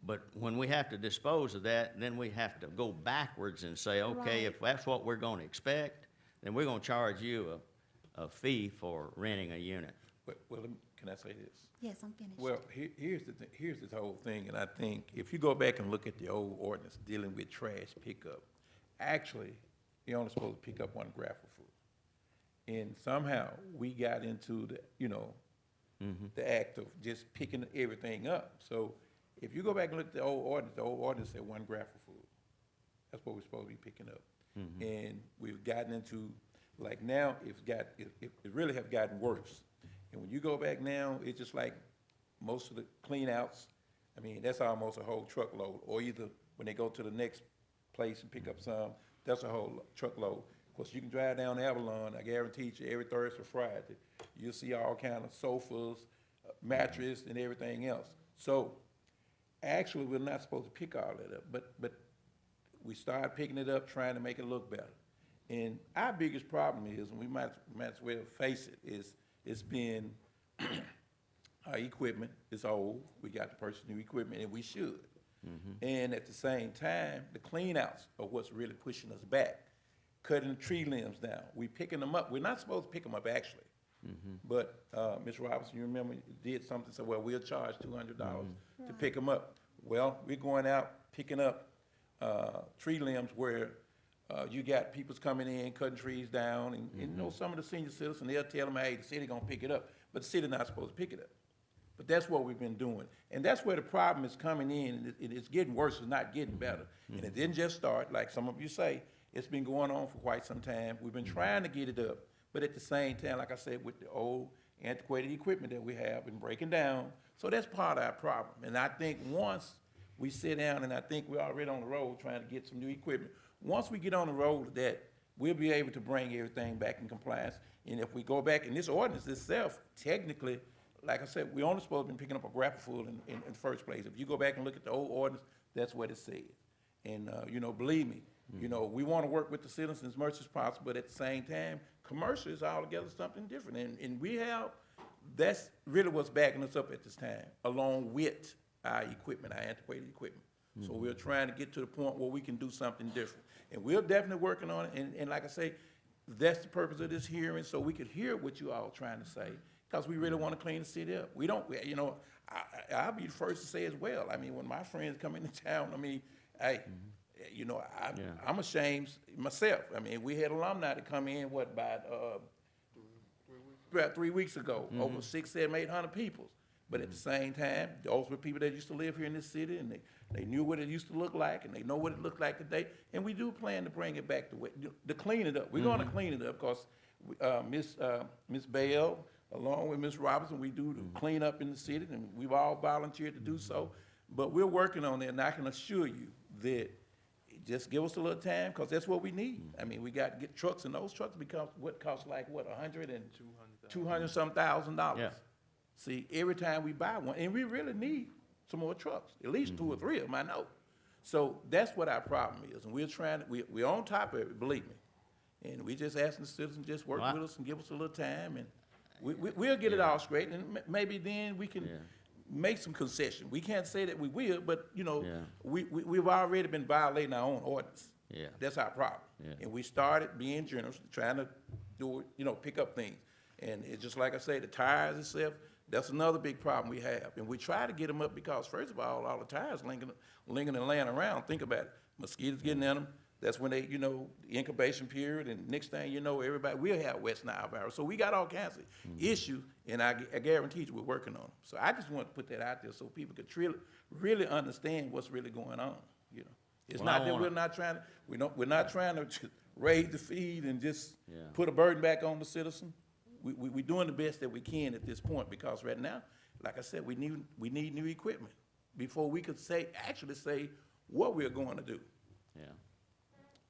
But when we have to dispose of that, then we have to go backwards and say, okay, if that's what we're going to expect, then we're going to charge you a fee for renting a unit. Well, can I say this? Yes, I'm finished. Well, here's the whole thing, and I think if you go back and look at the old ordinance dealing with trash pickup, actually, you're only supposed to pick up one grapple fruit. And somehow, we got into the act of just picking everything up. So if you go back and look at the old ordinance said one grapple fruit. That's what we're supposed to be picking up. And we've gotten into, like now, it really have gotten worse. And when you go back now, it's just like most of the clean outs, I mean, that's almost a whole truckload. Or either when they go to the next place and pick up some, that's a whole truckload. Of course, you can drive down Avalon, I guarantee you, every Thursday or Friday, you'll see all kind of sofas, mattress, and everything else. So, actually, we're not supposed to pick all that up, but we started picking it up, trying to make it look better. And our biggest problem is, and we might as well face it, is it's been our equipment is old. We got to purchase new equipment, and we should. And at the same time, the clean outs are what's really pushing us back. Cutting tree limbs down. We picking them up. We're not supposed to pick them up, actually. But Ms. Robinson, you remember, did something, said, well, we'll charge $200 to pick them up. Well, we're going out picking up tree limbs where you got people's coming in, cutting trees down, and you know, some of the senior citizens, they'll tell them, hey, the city gonna pick it up, but the city not supposed to pick it up. But that's what we've been doing. And that's where the problem is coming in, and it's getting worse, it's not getting better. And it didn't just start, like some of you say, it's been going on for quite some time. We've been trying to get it up, but at the same time, like I said, with the old antiquated equipment that we have been breaking down, so that's part of our problem. And I think once we sit down, and I think we're already on the road trying to get some new equipment, once we get on the road with that, we'll be able to bring everything back in compliance. And if we go back in this ordinance itself, technically, like I said, we only supposed to be picking up a grapple full in the first place. If you go back and look at the old ordinance, that's what it says. And, believe me, we want to work with the citizens as much as possible, but at the same time, commercial is altogether something different. And that's really what's backing us up at this time, along with our equipment, our antiquated equipment. So we're trying to get to the point where we can do something different. And we're definitely working on it, and like I say, that's the purpose of this hearing, so we could hear what you all trying to say, because we really want to clean the city up. We don't, you know, I'll be the first to say as well. I mean, when my friends come into town, I mean, hey, you know, I'm ashamed myself. I mean, we had alumni to come in, about 3 weeks ago, over 600, 700, 800 people. But at the same time, those were people that used to live here in this city, and they knew what it used to look like, and they know what it looked like today. And we do plan to bring it back to clean it up. We're gonna clean it up, because Miss Bell, along with Miss Robinson, we do the clean up in the city, and we've all volunteered to do so. But we're working on that, and I can assure you that just give us a little time, because that's what we need. I mean, we got to get trucks, and those trucks cost like, what, $200,000. Yeah. See, every time we buy one, and we really need some more trucks, at least 2 or 3 of them, I know. So that's what our problem is, and we're trying, we're on top of it, believe me. And we just asking the citizens, just work with us and give us a little time, and we'll get it all straight, and maybe then we can make some concession. We can't say that we will, but, you know, we've already been violating our own ordinance. Yeah. That's our problem. Yeah. And we started being generous, trying to do it, you know, pick up things. And it's just like I say, the tires itself, that's another big problem we have. And we try to get them up because, first of all the tires lingering and laying around. Think about it. Mosquitoes getting in them. That's when they, you know, the incubation period, and next thing you know, everybody will have West Nile virus. So we got all kinds of issues, and I guarantee you we're working on them. So I just want to put that out there so people could really understand what's really going on, you know. It's not that we're not trying to raise the feed and just put a burden back on the citizen. We're doing the best that we can at this point, because right now, like I said, we need new equipment before we could actually say what we're going to do. Yeah.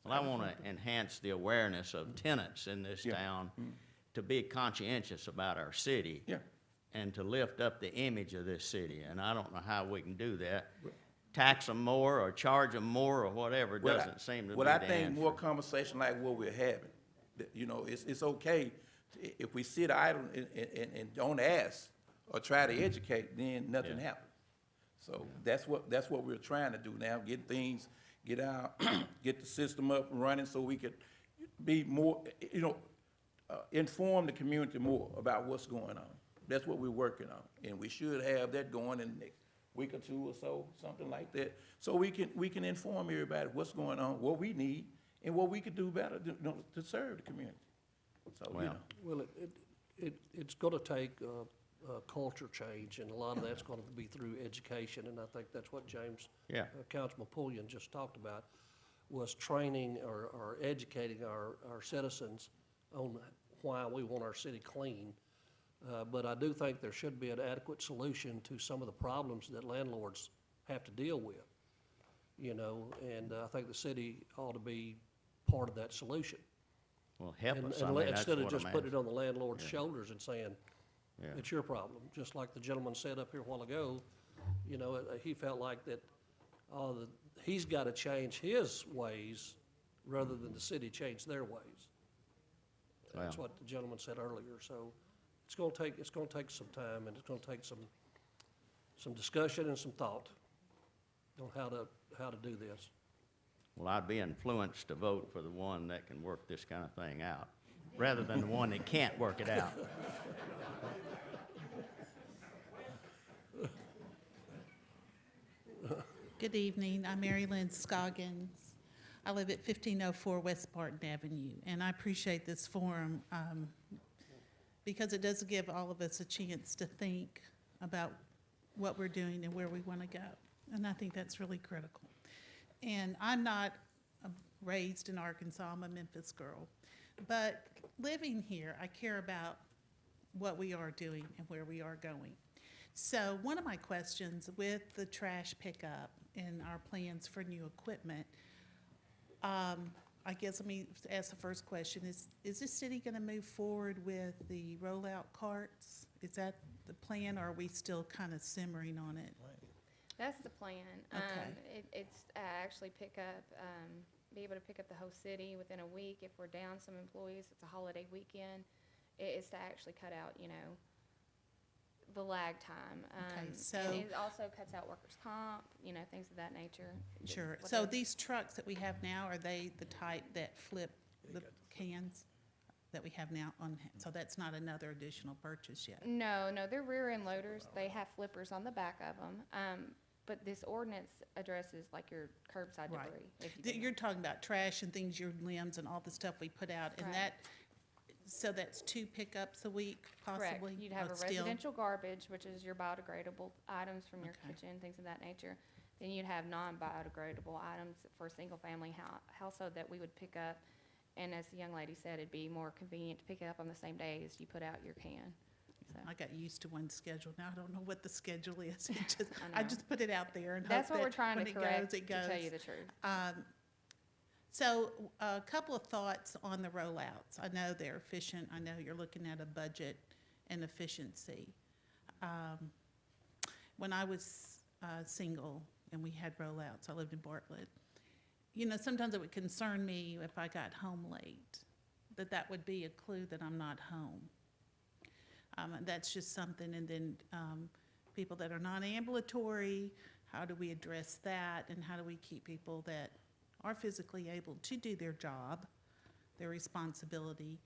Well, I want to enhance the awareness of tenants in this town to be conscientious about our city and to lift up the image of this city. And I don't know how we can do that. Tax them more or charge them more or whatever doesn't seem to be the I think answer. more conversation like what we're having. You know, it's okay if we sit idle and don't ask or try to educate, then nothing happens. So that's what we're trying to do now, get the system up and running so we could be more, you know, inform the community more about what's going on. That's what we're working on, and we should have that going in the next week or 2 or so, something like that, so we can inform everybody what's going on, what we need, and what we could do better to serve the community. So, you know. Well, it's gonna take a culture change, and a lot of that's gonna be through education, and I think that's what James, Councilman Pulliam just talked about, was training or educating our citizens on why we want our city clean. But I do think there should be an adequate solution to some of the problems that landlords have to deal with, you know, and I think the city ought to be part of that solution. Well, help And- us. and I mean, that's instead of what just I'm putting it asking. on the landlord's shoulders and saying, it's your problem, just like the gentleman said up here a while ago, you know, he felt like that, he's gotta change his ways rather than the city change their ways. That's Well. what the gentleman said earlier, so it's gonna take some time, and it's gonna take some discussion and some thought on how to do this. Well, I'd be influenced to vote for the one that can work this kind of thing out, rather than the one that can't work it out. Good evening, I'm Mary Lynn Scoggins. I live at 1504 West Barton Avenue, and I appreciate this forum because it does give all of us a chance to think about what we're doing and where we want to go. And I think that's really critical. And I'm not raised in Arkansas, I'm a Memphis girl. But living here, I care about what we are doing and where we are going. So one of my questions with the trash pickup and our plans for new equipment, I guess let me ask the first question. Is this city going to move forward with the rollout carts? Is that the plan, or are we still kind of simmering on it? That's the plan. Okay. It's actually be able to pick up the whole city within a week. If we're down some employees, it's a holiday weekend. It's to actually cut out, you know, the lag time. Okay, And so- it also cuts out workers' comp, you know, things of that nature. Sure. What So the- these trucks that we have now, are they the type that flip the cans that we have now on, so that's not another additional purchase yet? No, they're rear end loaders. They have flippers on the back of them. But this ordinance addresses like your curbside Right. debris. if you Th- can- You're talking about trash and things, your limbs and all the stuff we put out, and that, Correct. so that's 2 pickups a week Correct. possibly? You'd have But a still- residential garbage, which is your biodegradable items from your Okay. kitchen, things of that nature. Then you'd have non-biodegradable items for a single-family household that we would pick up. And as the young lady said, it'd be more convenient to pick it up on the same day as you put out your can. So I got used to one schedule. Now I don't know what the schedule is. It just, I I know. just put it out there and hope That's what we're that trying when to it correct, goes, it to tell you goes. the truth. So a couple of thoughts on the rollouts. I know they're efficient. I know you're looking at a budget and efficiency. When I was single and we had rollouts, I lived in Bartlett, you know, sometimes it would concern me if I got home late, that would be a clue that I'm not home. And that's just something, and then people that are non-ambulatory, how do we address that, and how do we keep people that are physically able to do their job, their responsibility?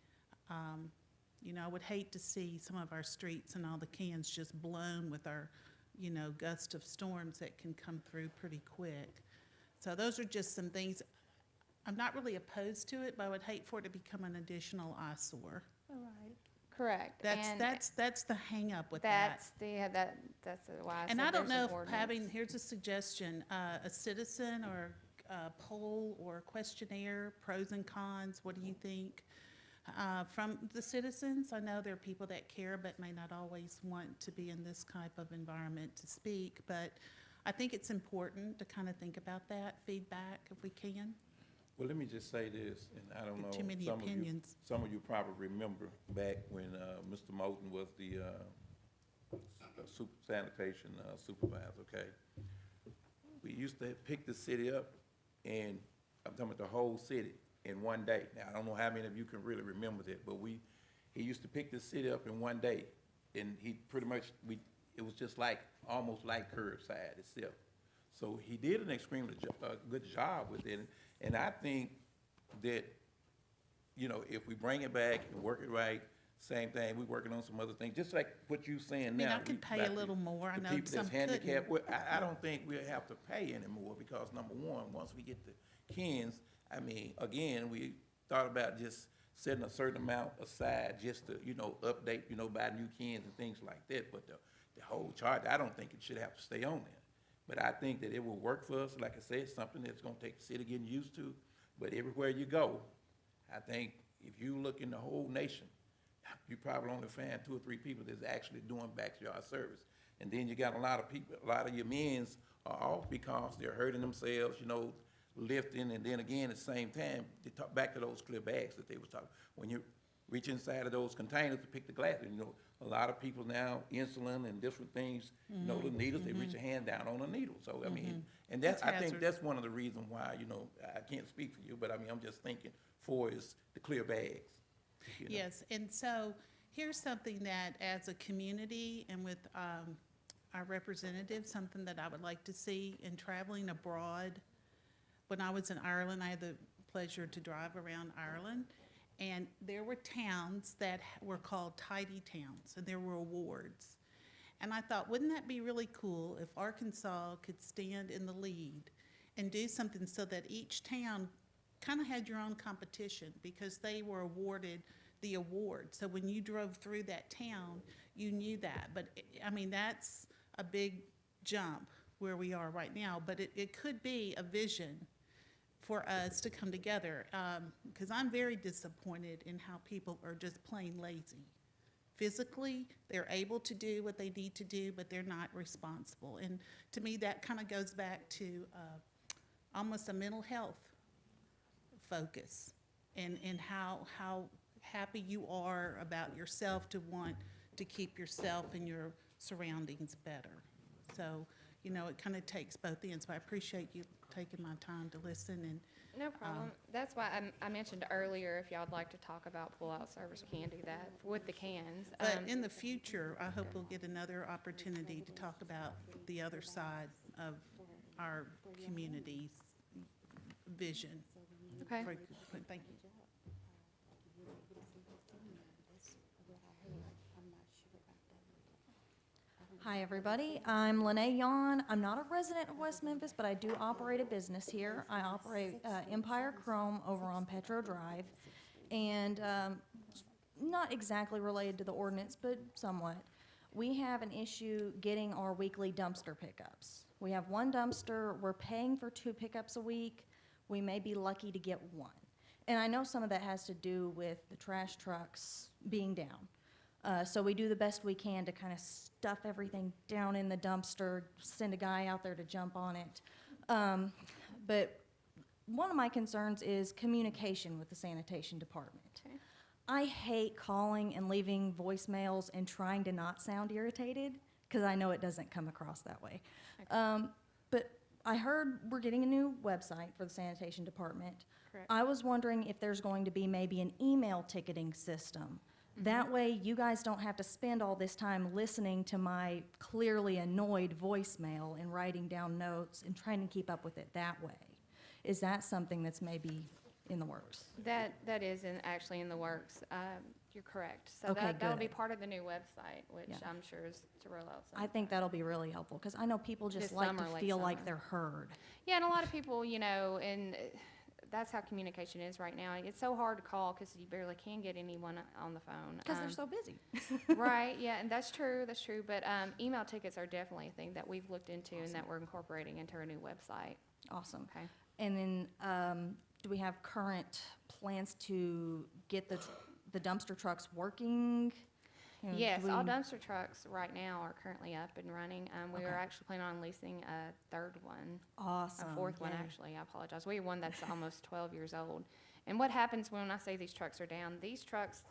You know, I would hate to see some of our streets and all the cans just blown with our, you know, gust of storms that can come through pretty quick. So those are just some things. I'm not really opposed to it, but I would hate for it to become an additional eyesore. Correct. And That's the hang-up with that. That's why I said And I don't there's an know if having, ordinance. here's a suggestion, a citizen or a poll or questionnaire, pros and cons, what do you think? From the citizens, I know there are people that care but may not always want to be in this type of environment to speak, but I think it's important to kind of think about that feedback if we can. Well, let me just say this, and I don't know. Too many opinions. Some of you probably remember back when Mr. Moulton was the sanitation supervisor, okay? We used to pick the city up, and I'm talking about the whole city in one day. Now, I don't know how many of you can really remember that, but he used to pick the city up in one day, and he pretty much, it was just like, almost like curbside itself. So he did an extremely good job with it, and I think that, you know, if we bring it back and work it right, same thing, we're working on some other things, just like what you're saying now. I mean, I could pay a little more. I know The people some that's handicapped, couldn't. well, I don't think we'll have to pay anymore, because number one, once we get the cans, I mean, again, we thought about just setting a certain amount aside just to, you know, update, you know, buy new cans and things like that, but the whole charge, I don't think it should have to stay on there. But I think that it will work for us, like I said, something that's gonna take the city getting used to, but everywhere you go, I think if you look in the whole nation, you probably only find 2 or 3 people that's actually doing backyard service. And then you got a lot of people, a lot of your men's are off because they're hurting themselves, you know, lifting, and then again, at the same time, they talk back to those clear bags that they was talking. When you reach inside of those containers to pick the glass, and you know, a lot of people now, insulin and different things, you know, the needles, they reach a hand down on a needle. So, I mean, and that's, It's I think hazardous. that's one of the reasons why, you know, I can't speak for you, but I mean, I'm just thinking for is the clear bags. You know? Yes, and so here's something that as a community and with our representatives, something that I would like to see in traveling abroad. When I was in Ireland, I had the pleasure to drive around Ireland, and there were towns that were called tidy towns, and there were awards. And I thought, wouldn't that be really cool if Arkansas could stand in the lead and do something so that each town kind of had your own competition, because they were awarded the award. So when you drove through that town, you knew that. But, I mean, that's a big jump where we are right now, but it could be a vision for us to come together, because I'm very disappointed in how people are just plain lazy. Physically, they're able to do what they need to do, but they're not responsible. And to me, that kind of goes back to almost a mental health focus, and how happy you are about yourself to want to keep yourself and your surroundings better. So, you know, it kind of takes both ends, but I appreciate you taking my time to listen and, No problem. That's why I mentioned earlier, if y'all would like to talk about pull-out service, we can do that with the cans. but in the future, I hope we'll get another opportunity to talk about the other side of our community's vision. Okay. Thank you. Hi, everybody. I'm Lene Yon. I'm not a resident of West Memphis, but I do operate a business here. I operate Empire Chrome over on Petro Drive, and not exactly related to the ordinance, but somewhat. We have an issue getting our weekly dumpster pickups. We have one dumpster. We're paying for 2 pickups a week. We may be lucky to get 1. And I know some of that has to do with the trash trucks being down. So we do the best we can to kind of stuff everything down in the dumpster, send a guy out there to jump on it. But one of my concerns is communication with the sanitation department. Okay. I hate calling and leaving voicemails and trying to not sound irritated, because I know it doesn't come across that way. But I heard we're getting a new website for the sanitation department. Correct. I was wondering if there's going to be maybe an email ticketing system. That way, you guys don't have to spend all this time listening to my clearly annoyed voicemail and writing down notes and trying to keep up with it that way. Is that something that's maybe in the works? That is actually in the works. You're correct. So Okay, that'll be good. part of the new website, which Yeah. I'm sure is to roll out I think that'll be really helpful, because I know people just This like summer, to late feel like summer. they're heard. Yeah, and a lot of people, you know, and that's how communication is right now. It's so hard to call because you barely can get anyone on the phone. Because they're so busy. Right, yeah, and that's true, But email tickets are definitely a thing that we've looked into and that we're incorporating into our new website. Awesome. Okay. And then, do we have current plans to get the dumpster trucks working? You know, Yes, do all we- dumpster trucks right now are currently up and running. We are Okay. actually planning on leasing a 3rd one. Awesome. A 4th one, yay. actually, I apologize. We have one that's almost 12 years old. And what happens when I say these trucks are down, these trucks,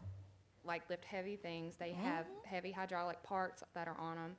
like, lift heavy things. They have heavy hydraulic parts that are on them.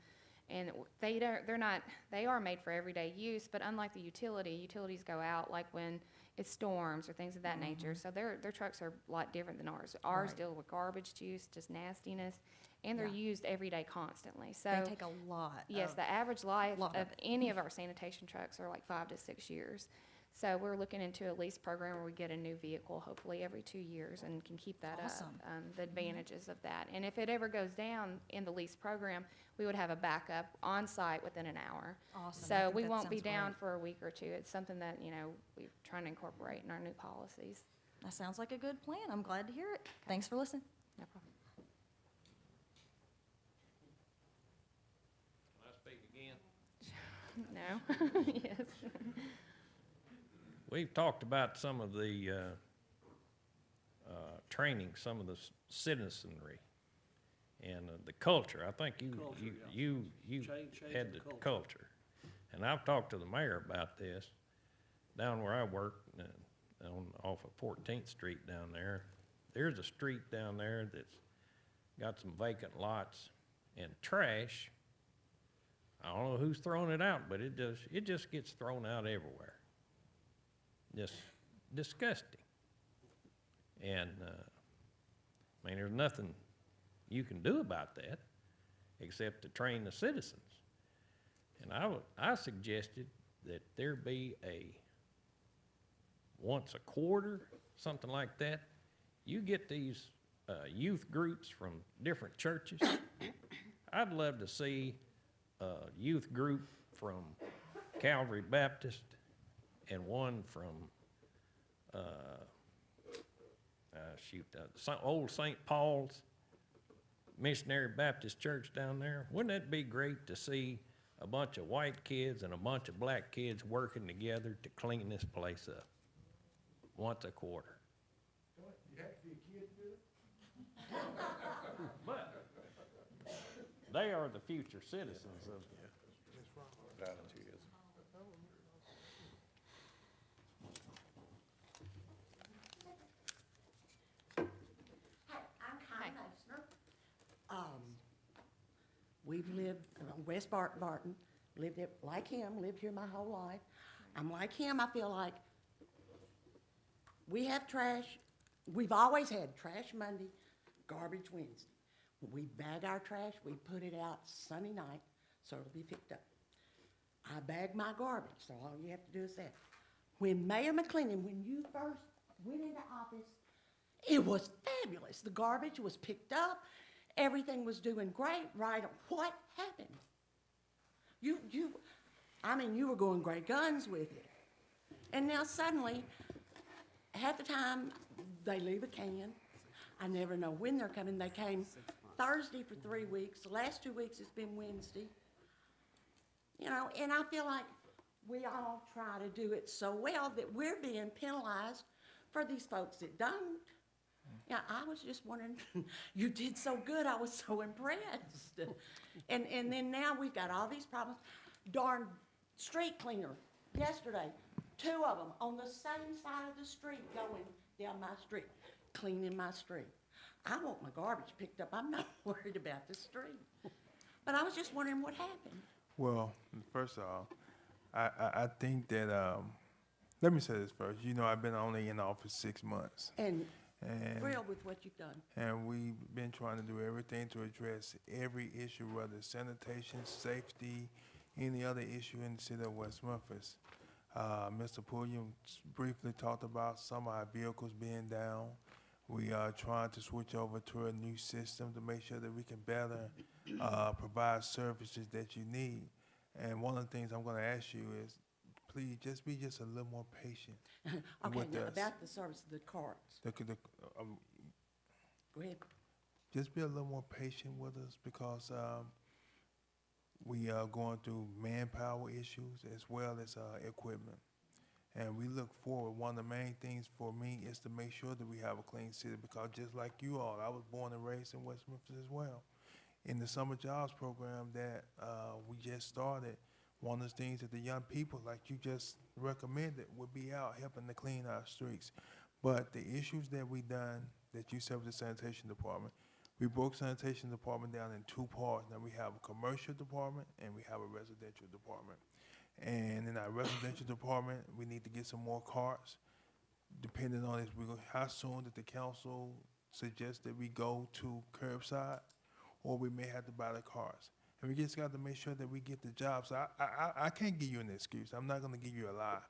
And they are made for everyday use, but unlike the utilities go out, like, when it storms or things of that nature. So their trucks are a lot different than ours. Ours Right. deal with garbage juice, just nastiness, and they're Yeah. used every day constantly. So They take a lot. yes, of- the average life lot of of it. any of our sanitation trucks are like 5 to 6 years. So we're looking into a lease program where we get a new vehicle, hopefully every 2 years, and can keep that Awesome. up. The advantages of that. And if it ever goes down in the lease program, we would have a backup on site within an hour. Awesome. I So think we that won't be sounds down great. for a week or 2. It's something that, you know, we're trying to incorporate in our new policies. That sounds like a good plan. I'm glad to hear it. Thanks for listening. No problem. Can I speak again? No? Yes. We've talked about some of the training, some of the citizenry and the culture. I think Culture, yeah. you Changing had the the culture. culture. And I've talked to the mayor about this. Down where I work, off of 14th Street down there, there's a street down there that's got some vacant lots and trash. I don't know who's throwing it out, but it just gets thrown out everywhere. Just disgusting. And, I mean, there's nothing you can do about that except to train the citizens. And I suggested that there be once a quarter, something like that. You get these youth groups from different churches. I'd love to see a youth group from Calvary Baptist and one from, old St. Paul's Missionary Baptist Church down there. Wouldn't that be great to see a bunch of white kids and a bunch of black kids working together to clean this place up once a quarter? You have to be a kid to do it? But they are the future citizens of Volunteers. Hi, I'm Connie Meissner. We've lived on West Barton, lived it, like him, lived here my whole life. I'm like him, I feel like we have trash, we've always had trash Monday, garbage Wednesday. We bag our trash, we put it out Sunday night, so it'll be picked up. I bag my garbage, so all you have to do is that. When Mayor McClendon, when you first went into office, it was fabulous. The garbage was picked up, everything was doing great, right? What happened? You were going great guns with it. And now suddenly, half the time, they leave a can. I never know when they're coming. They came Thursday for 3 weeks. The last 2 weeks it's been Wednesday. You know, and I feel like we all try to do it so well that we're being penalized for these folks that don't. Yeah, I was just wondering, you did so good, I was so impressed. And then now we've got all these problems. Darn street cleaner, yesterday, 2 of them on the same side of the street going down my street, cleaning my street. I want my garbage picked up, I'm not worried about the street. But I was just wondering what happened. Well, first of all, I think that, let me say this first. You know, I've been only in office 6 months. And And, thrilled with what you've done. and we've been trying to do everything to address every issue, whether it's sanitation, safety, any other issue in the city of West Memphis. Mr. Pulliam briefly talked about some of our vehicles being down. We are trying to switch over to a new system to make sure that we can better provide services that you need. And one of the things I'm going to ask you is, please just be just a little more patient Okay, with now us. about the service of the carts. Go ahead. Just be a little more patient with us because we are going through manpower issues as well as equipment. And we look forward, one of the main things for me is to make sure that we have a clean city because just like you all, I was born and raised in West Memphis as well. In the summer jobs program that we just started, one of the things that the young people, like you just recommended, would be out helping to clean our streets. But the issues that we done, that you said with the sanitation department, we broke sanitation department down in 2 parts. Now we have a commercial department and we have a residential department. And in our residential department, we need to get some more carts. Depending on this, how soon that the council suggests that we go to curbside, or we may have to buy the carts. And we just got to make sure that we get the jobs. I can't give you an excuse. I'm not going to give you a lie.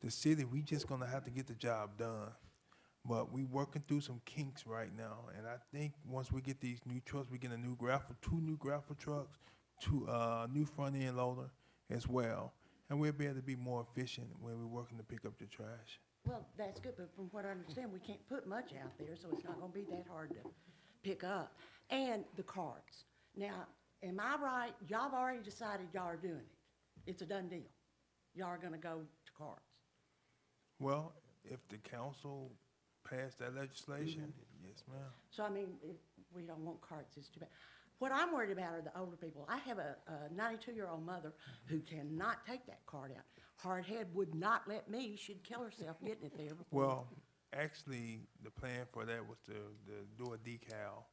The city, we just going to have to get the job done. But we working through some kinks right now. And I think once we get these new trucks, we get 2 new grapple trucks, 2 new front end loader as well. And we'll be able to be more efficient when we're working to pick up the trash. Well, that's good, but from what I understand, we can't put much out there, so it's not gonna be that hard to pick up. And the carts. Now, am I right? Y'all have already decided y'all are doing it. It's a done deal. Y'all are gonna go to carts. Well, if the council passed that legislation, yes, ma'am. So, I mean, if we don't want carts, it's too bad. What I'm worried about are the older people. I have a 92-year-old mother who cannot take that cart out. Hardhead would not let me. She'd kill herself getting it there. Well, actually, the plan for that was to do a decal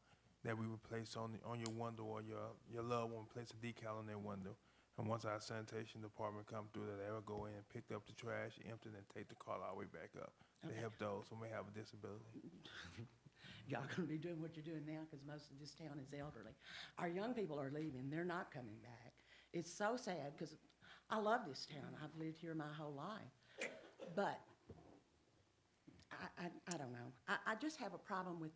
that we would place on your window, or your loved one place a decal on their window. And once our sanitation department come through, that they will go in, pick up the trash, empty it, and take the cart all the way back up to help those who may have a disability. Y'all gonna be doing what you're doing now, because most of this town is elderly. Our young people are leaving, they're not coming back. It's so sad, because I love this town, I've lived here my whole life. But, I don't know, I just have a problem with,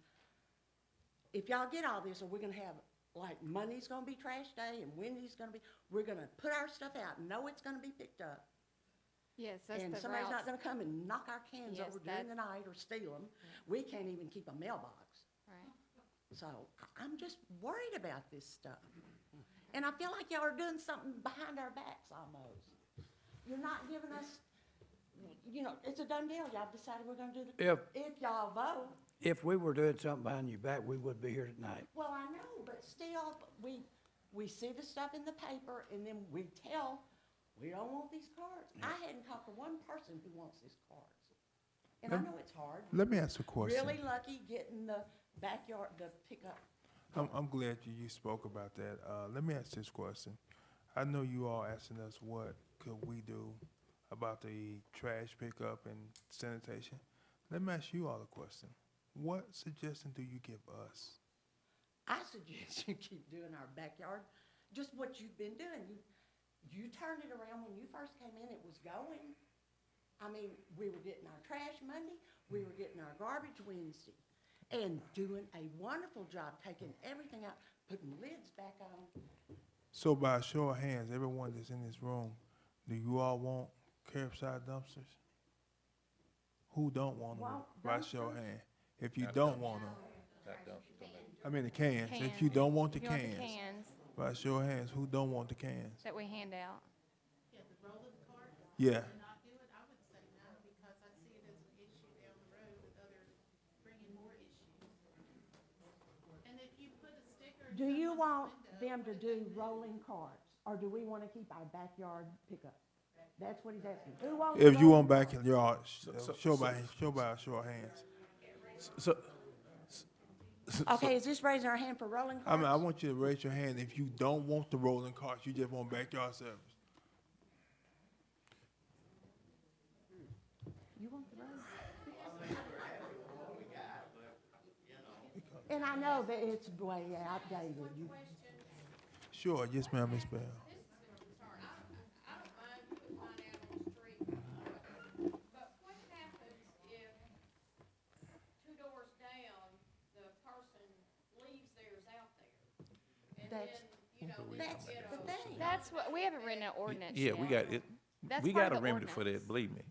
if y'all get all this, are we gonna have, like, Monday's gonna be trash day, and Wednesday's gonna be, we're gonna put our stuff out and know it's gonna be picked up. Yes, that's And the somebody's not routes. gonna come and knock our cans Yes, over during the night or steal them. We can't even keep a mailbox. Right. So I'm just worried about this stuff. And I feel like y'all are doing something behind our backs almost. You're not giving us, you know, it's a done deal. Y'all decided we're gonna do the, if y'all vote. If we were doing something behind your back, we would be here tonight. Well, I know, but still, we see the stuff in the paper and then we tell, we don't want these cards. I hadn't talked to one person who wants these cards. And I know it's hard. Let me ask a question. Really lucky getting the backyard, the pickup. I'm glad you spoke about that. Let me ask this question. I know you all asking us what could we do about the trash pickup and sanitation. Let me ask you all a question. What suggestion do you give us? I suggest you keep doing our backyard, just what you've been doing. You turned it around when you first came in, it was going. I mean, we were getting our trash Monday, we were getting our garbage Wednesday, and doing a wonderful job, taking everything out, putting lids back on. So by a show of hands, everyone that's in this room, do you all want curbside dumpsters? Who don't want them? Want By a show of dumpsters? hands. If you Not don't dumpsters. want them, Not dumpsters, come in. I mean the cans. If Cans. you don't want the You want the cans, cans by a show of hands, who don't want the cans? that we hand out. Yeah. not do it, I would say no, because I see it as an issue down the road with others bringing more issues. And if you put a sticker in Do you someone's want window, them to do rolling carts, or do we wanna keep our backyard pickup? That's what he's asking. Who wants If you rolling want back carts? in your yard, show by a show of hands. So, Okay, is this raising our hand for rolling I mean, I carts? want you to raise your hand if you don't want the rolling carts, you just want backyard service. You want the rolling? And I know that it's way outdated. Sure, yes, ma'am, Ms. Bell. But what happens if 2 doors down, the person leaves theirs out there? And That's- then, you know, then That's you get the a. thing. That's what, we haven't written an ordinance yeah, yet. we got it. That's We part got a of the remedy for that, ordinance. believe me.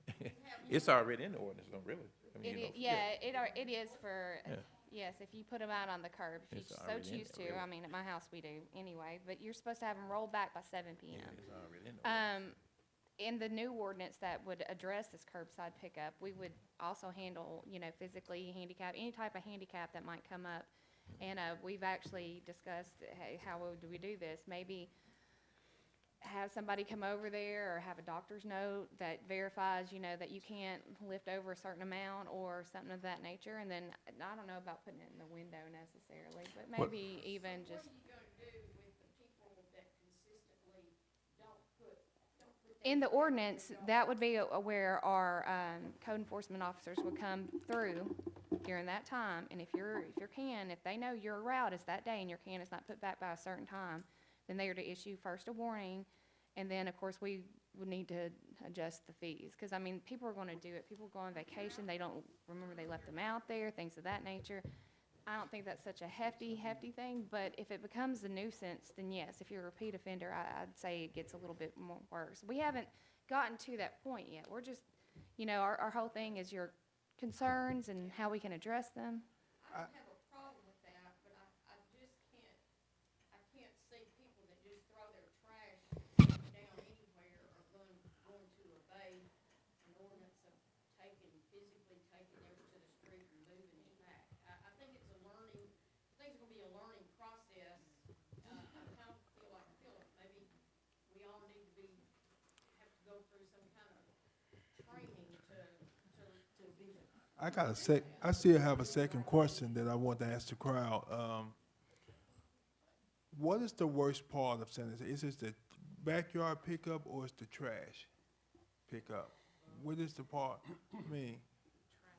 It's already in the ordinance, though, really. I mean, you know, It is for, Yeah. yes, if you put them out on the curb, if you It's so already in choose there, to. really. I mean, at my house we do anyway, but you're supposed to have them rolled back by 7 Yeah, PM. it's already in the In the new ordinance that would address this curbside pickup, we would also handle, physically handicapped, any type of handicap that might come up. And, we've actually discussed, hey, how would we do this? Maybe have somebody come over there or have a doctor's note that verifies, that you can't lift over a certain amount or something of that nature. And then, I don't know about putting it in the window necessarily, but maybe even just. What are you gonna do with the people that consistently don't put In the ordinance, that would be where our code enforcement officers would come through during that time. And if your can, if they know your route is that day and your can is not put back by a certain time, then they are to issue first a warning. And then, of course, we would need to adjust the fees. Because, I mean, people are going to do it. People go on vacation. They don't remember they left them out there, things of that nature. I don't think that's such a hefty thing, but if it becomes a nuisance, then yes, if you're a repeat offender, I'd say it gets a little bit more worse. We haven't gotten to that point yet. We're just, our whole thing is your concerns and how we can address them. I don't have a problem with that, but I just can't, I can't see people that just throw their trash down anywhere or going to obey an ordinance of physically taking theirs to the street and moving it back. I think it's a learning, I think it's gonna be a learning process. I kind of feel like maybe we all need to have to go through some kind of training to be. I still have a second question that I want to ask the crowd. What is the worst part of sanitation? Is it the backyard pickup or is the trash pickup? What is the part? I mean,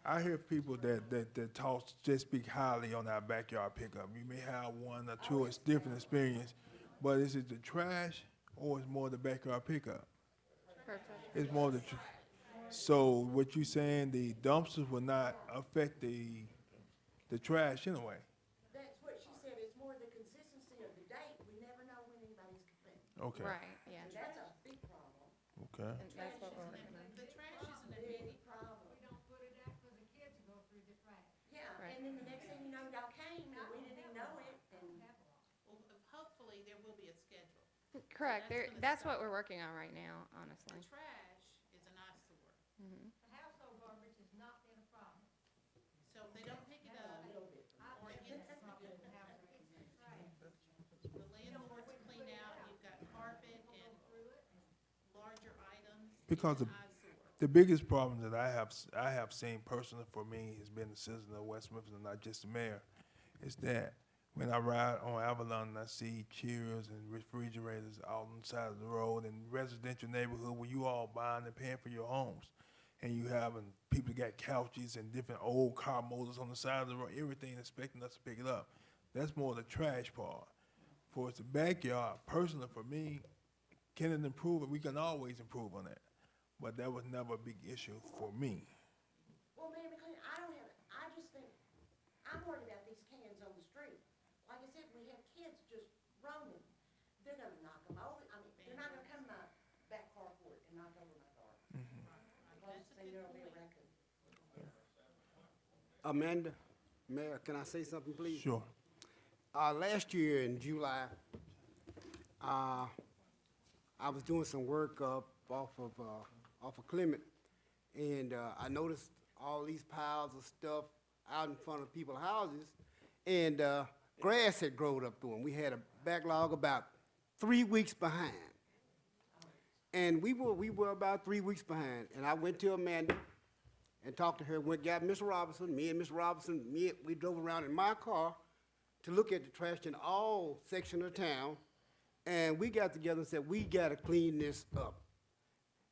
I hear people that talk, just speak highly on our backyard pickup. You may have one or two, it's different experience, but is it the trash or is more the backyard pickup? It's more the so what you saying, the dumpsters will not affect the trash anyway? That's what she said, it's more the consistency of the date, we never know when anybody's coming. Okay. Right, yeah. And that's a big problem. Okay. And that's what we're working on. The trash isn't a big problem. We don't put it out because the kids go through the trash. Yeah, Right. and then the next thing you know, y'all came, and we didn't even know it, and Well, hopefully, there will be a schedule. Correct. That's gonna That's what start. we're working on right now, honestly. The trash is an eyesore. Mhm. The household garbage has not been a problem. So if they don't pick it up, or it gets, the landlords clean out, you've got carpet and larger items. Because it's an eyesore. the biggest problem that I have seen personally for me has been the citizen of West Memphis and not just the mayor, is that when I ride on Avalon, I see Cheerios and refrigerators out on the side of the road in residential neighborhood where you all buying and paying for your homes. And you having people got couches and different old car motors on the side of the road, everything expecting us to pick it up. That's more the trash part. For the backyard, personally for me, can it improve it? We can always improve on that. But that was never a big issue for me. Well, Mayor McLean, I don't have, I just think, I'm worried about these cans on the street. Like I said, we have kids just roaming. They're gonna knock them over. I mean, they're not gonna come to my back carport and knock over my car. Because they know it'll be a raccoon. Amanda, Mayor, can I say something, please? Sure. Last year in July, I was doing some work up off of Clement, and I noticed all these piles of stuff out in front of people's houses, and grass had grown up through them. We had a backlog about 3 weeks behind, and we were about 3 weeks behind. And I went to Amanda and talked to her. Went got Miss Robinson. Me and Miss Robinson, we drove around in my car to look at the trash in all sections of town, and we got together and said, we gotta clean this up.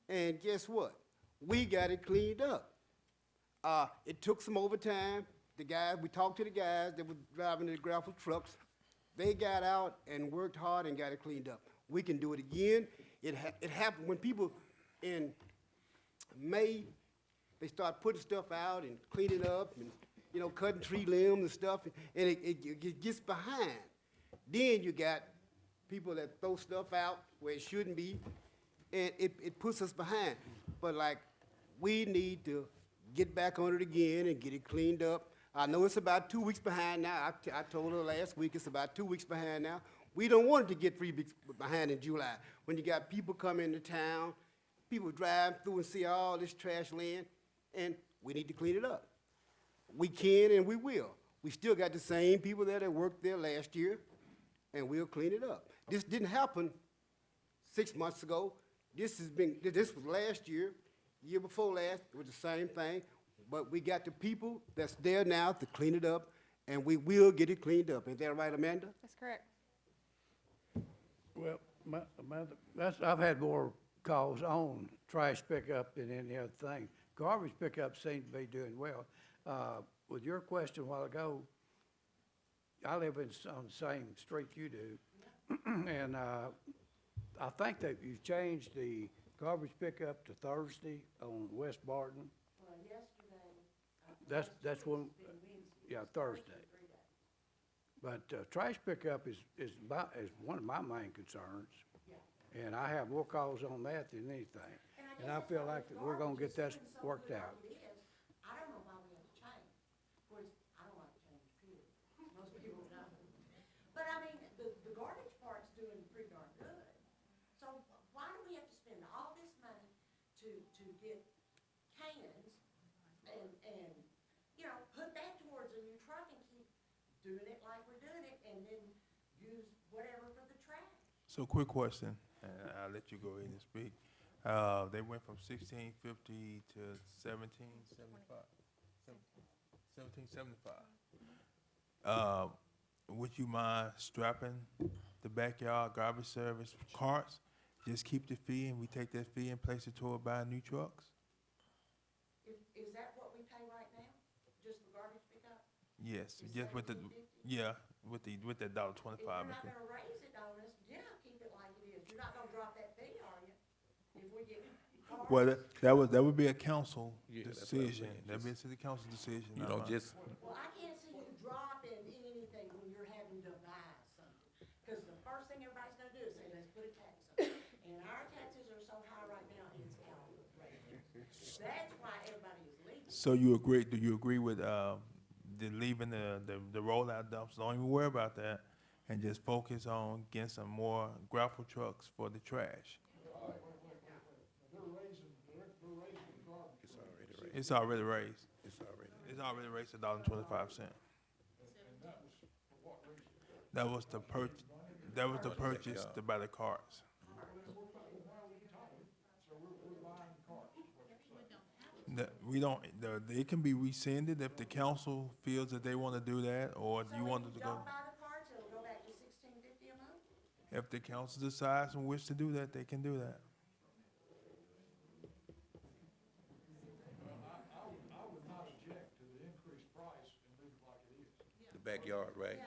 And guess what? We got it cleaned up. It took some overtime. We talked to the guys that were driving the gravel trucks. They got out and worked hard and got it cleaned up. We can do it again. It happened when people in May, they start putting stuff out and cleaning up and, cutting tree limbs and stuff, and it gets behind. Then you got people that throw stuff out where it shouldn't be, and it puts us behind. But we need to get back on it again and get it cleaned up. I know it's about 2 weeks behind now. I told her last week it's about 2 weeks behind now. We don't want it to get 3 weeks behind in July. When you got people coming into town, people drive through and see all this trash laying, and we need to clean it up. We can and we will. We still got the same people there that worked there last year, and we'll clean it up. This didn't happen 6 months ago. This was last year before last, it was the same thing. But we got the people that's there now to clean it up, and we will get it cleaned up. Is that right, Amanda? That's correct. Well, I've had more calls on trash pickup than any other thing. Garbage pickup seems to be doing well. With your question a while ago, I live on the same street you do, and I think that you've changed the garbage pickup to Thursday on West Barton. Well, yesterday. That's one, yeah, Thursday. But trash pickup is one of my main concerns, and I have more calls on that than anything. And I feel like that we're gonna get that worked out. I don't know why we have to change. Of course, I don't like to change, period. Most people don't. But I mean, the garbage part's doing pretty darn good. So why do we have to spend all this money to get cans and, put that towards a new truck and keep doing it like we're doing it and then use whatever for the trash? So quick question, and I'll let you go ahead and speak. They went from 1650 to 1775. 1775. Would you mind strapping the backyard garbage service carts? Just keep the fee and we take that fee and place it toward buying new trucks? Is that what we pay right now? Just the garbage pickup? Yes, Is just with the, with that $1.25. If you're not gonna raise it on us, keep it like it is. You're not gonna drop that fee, are you? If we get cars? Well, that would be a council Yeah, that's what I'm decision. saying. That'd be a city council decision. You not know, mine. just, Well, I can't see you dropping anything when you're having to buy something. Because the first thing everybody's gonna do is say, let's put a tax on it. And our taxes are so high right now, it's outrageous. That's why everybody is leaving. So do you agree with, leaving the rollout dumps? Don't even worry about that and just focus on getting some more grapple trucks for the trash. It's already raised. It's already raised $1.25. That was the purchase to buy the carts. They can be rescinded if the council feels that they want to do that, or do you want it to go? Don't buy the cars If the council decides and wish to do that, they can do that. I would not object to the increased price and leave it like it is. The backyard, right?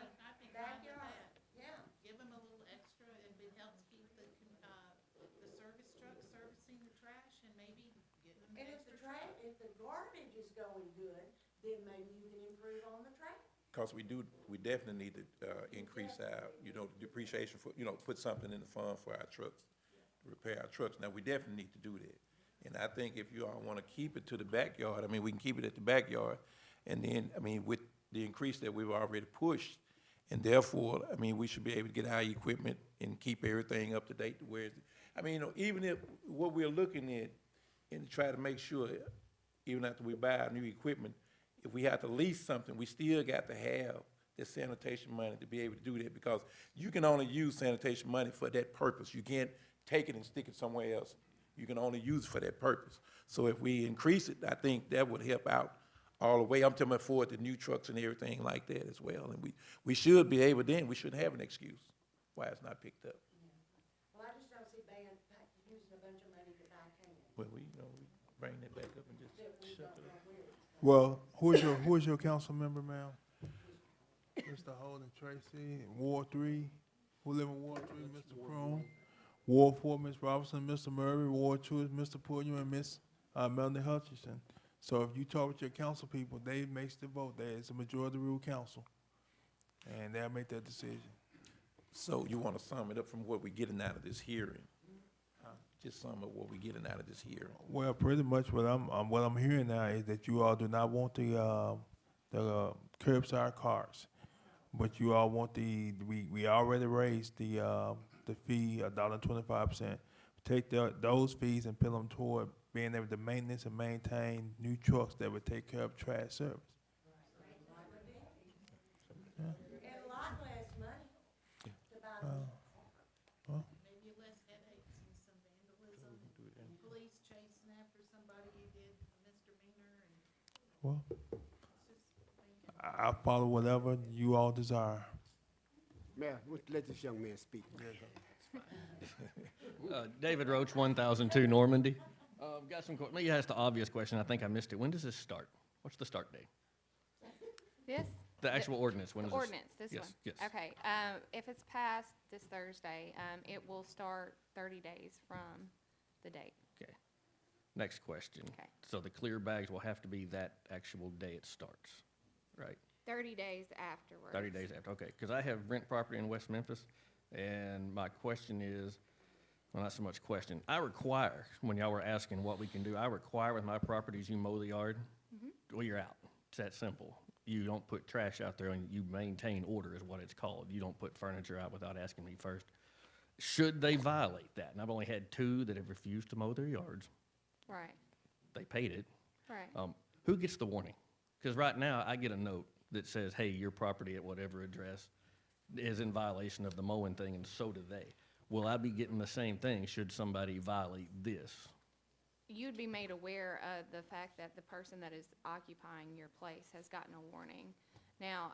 Backyard, yeah. Give them a little extra, if it helps keep the service truck servicing the trash, and maybe give them And if extra. if the garbage is going good, then maybe you can improve on the trash. Because we definitely need to increase our, depreciation for, put something in the fund for our trucks, to repair our trucks. Now, we definitely need to do that. And I think if you all want to keep it to the backyard, we can keep it at the backyard. And then, with the increase that we've already pushed, and therefore, we should be able to get our equipment and keep everything up to date to where, even if what we're looking at and try to make sure, even after we buy our new equipment, if we have to lease something, we still got to have the sanitation money to be able to do that, because you can only use sanitation money for that purpose. You can't take it and stick it somewhere else. You can only use it for that purpose. So if we increase it, I think that would help out all the way. I'm talking about for the new trucks and everything like that as well. And we should be able then, we shouldn't have an excuse why it's not picked up. Well, I just don't see band using a bunch of money to buy cans. Well, we bring that back up and just shut it up. Well, who is your council member, ma'am? Mr. Holden Tracy, Ward 3. Who live in Ward 3? Mr. Crum. Ward 4, Ms. Robinson, Mr. Murray. Ward 2 is Mr. Pulliam and Ms. Melanie Hutchinson. So if you talk with your council people, they makes the vote. There is a majority rule council, and they'll make that decision. So you want to sum it up from what we're getting out of this hearing? Just sum up what we're getting out of this hearing. Well, pretty much what I'm hearing now is that you all do not want the curbside cars, but you all want we already raised the fee $1.25%. Take those fees and put them toward being able to maintenance and maintain new trucks that would take care of trash service. And a lot less money to buy them. Maybe less headaches and some vandalism, police chasing after somebody who did a misdemeanor, and Well, it's just. I follow whatever you all desire. Mayor, let this young man speak. David Roach, 1002 Normandy. Got some, let me ask the obvious question. I think I missed it. When does this start? What's the start date? This? The actual ordinance, when The is this? ordinance, this one? Yes. Okay, if it's passed this Thursday, it will start 30 days from the date. Okay. Next question. Okay. So the clear bags will have to be that actual day it starts, right? 30 days afterwards. 30 days after, okay. Because I have rent property in West Memphis, and my question is, well, not so much question. I require, when y'all were asking what we can do, I require with my properties, you mow the yard, well, you're out. It's that simple. You don't put trash out there, and you maintain order is what it's called. You don't put furniture out without asking me first. Should they violate that? And I've only had 2 that have refused to mow their yards. Right, They paid it. right. Who gets the warning? Because right now, I get a note that says, hey, your property at whatever address is in violation of the mowing thing, and so do they. Will I be getting the same thing should somebody violate this? You'd be made aware of the fact that the person that is occupying your place has gotten a warning. Now,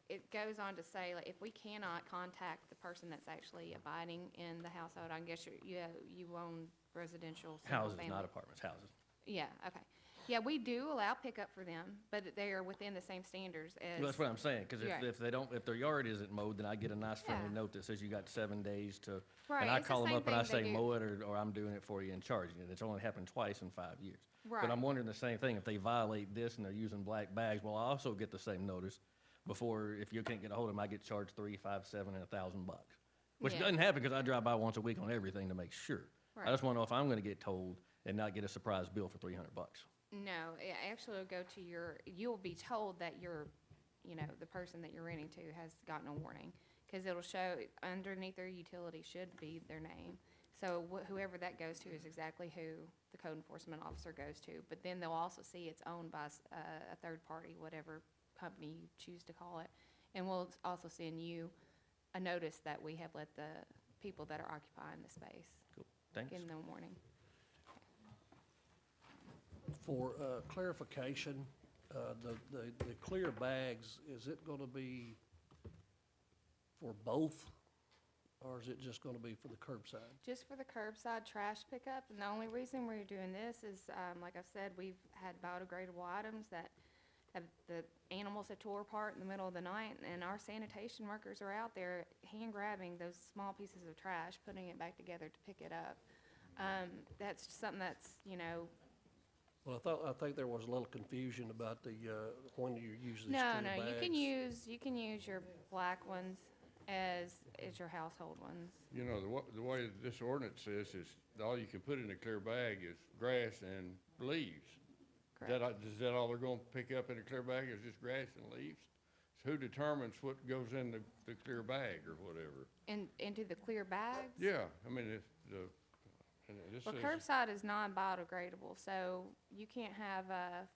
it goes on to say, like, if we cannot contact the person that's actually abiding in the household, I guess you own residential Houses, single-family. not apartments, houses. Yeah, okay. Yeah, we do allow pickup for them, but they are within the same standards as. Well, that's what I'm saying, because Right. if their yard isn't mowed, then I get a nice friendly Yeah. note that says you got 7 days to. Right, And I it's the call them same up and I thing they say do. mow it, or I'm doing it for you and charging it. It's only happened twice in 5 years. Right. But I'm wondering the same thing, if they violate this and they're using black bags, well, I also get the same notice before, if you can't get a hold of them, I get charged $3, $5, $7, and $1,000. Which Yeah. doesn't happen because I drive by once a week on everything to make sure. I Right. just want to know if I'm going to get told and not get a surprise bill for $300. No, it actually will go to you'll be told that the person that you're renting to has gotten a warning. Because it'll show underneath their utility should be their name. So whoever that goes to is exactly who the code enforcement officer goes to. But then they'll also see it's owned by a third party, whatever company you choose to call it. And we'll also send you a notice that we have let the people that are occupying the space Cool, thanks. in the warning. For clarification, the clear bags, is it going to be for both or is it just gonna be for the curbside? Just for the curbside trash pickup, and the only reason we're doing this is, like I've said, we've had biodegradable items that the animals have tore apart in the middle of the night, and our sanitation workers are out there hand grabbing those small pieces of trash, putting it back together to pick it up. That's just something that's, Well, I think there was a little confusion about the, when you use these no, clear no, bags. you can use your black ones as your household ones. You know, the way this ordinance says is all you can put in a clear bag is grass and leaves. Is that all they're gonna pick up in a clear bag is just grass and leaves? So who determines what goes in the clear bag or whatever? Into the clear bags? Yeah, I mean, this Well, says, curbside is non-biodegradable, so you can't have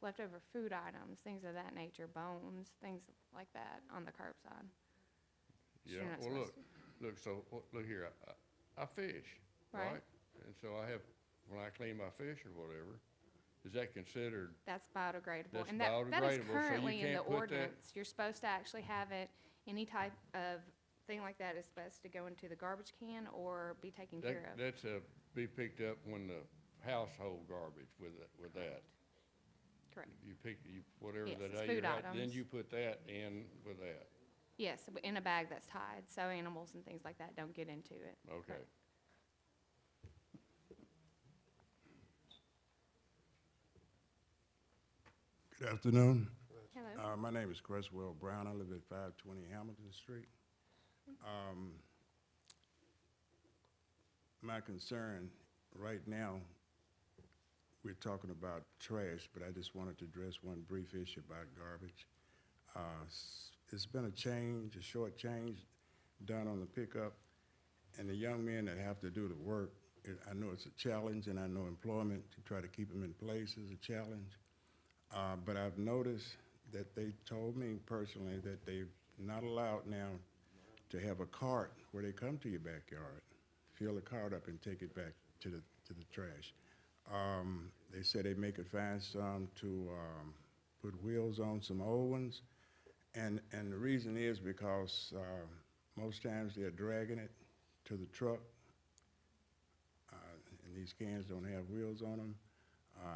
leftover food items, things of that nature, bones, things like that on the curbside. yeah, You're not well, supposed to. look here, I fish, Right. right? And so when I clean my fish or whatever, is that considered, That's biodegradable. That's And that is biodegradable, so you currently in the can't put that- ordinance. You're supposed to actually have it, any type of thing like that is supposed to go into the garbage can or be taken care of. that's be picked up when the household garbage with that? Correct. Whatever Yes, the it's day food you had, then items. you put that in with that, Yes, in a bag that's tied, so animals and things like that don't get into it. okay. Correct. Good afternoon. Hello. My name is Cresswell Brown. I live at 520 Hamilton Street. My concern right now, we're talking about trash, but I just wanted to address one brief issue about garbage. It's been a short change done on the pickup, and the young men that have to do the work, I know it's a challenge, and I know employment to try to keep them in place is a challenge. But I've noticed that they told me personally that they're not allowed now to have a cart where they come to your backyard, fill the cart up and take it back to the trash. They said they may could find some to put wheels on some old ones, and the reason is because most times they're dragging it to the truck, and these cans don't have wheels on them.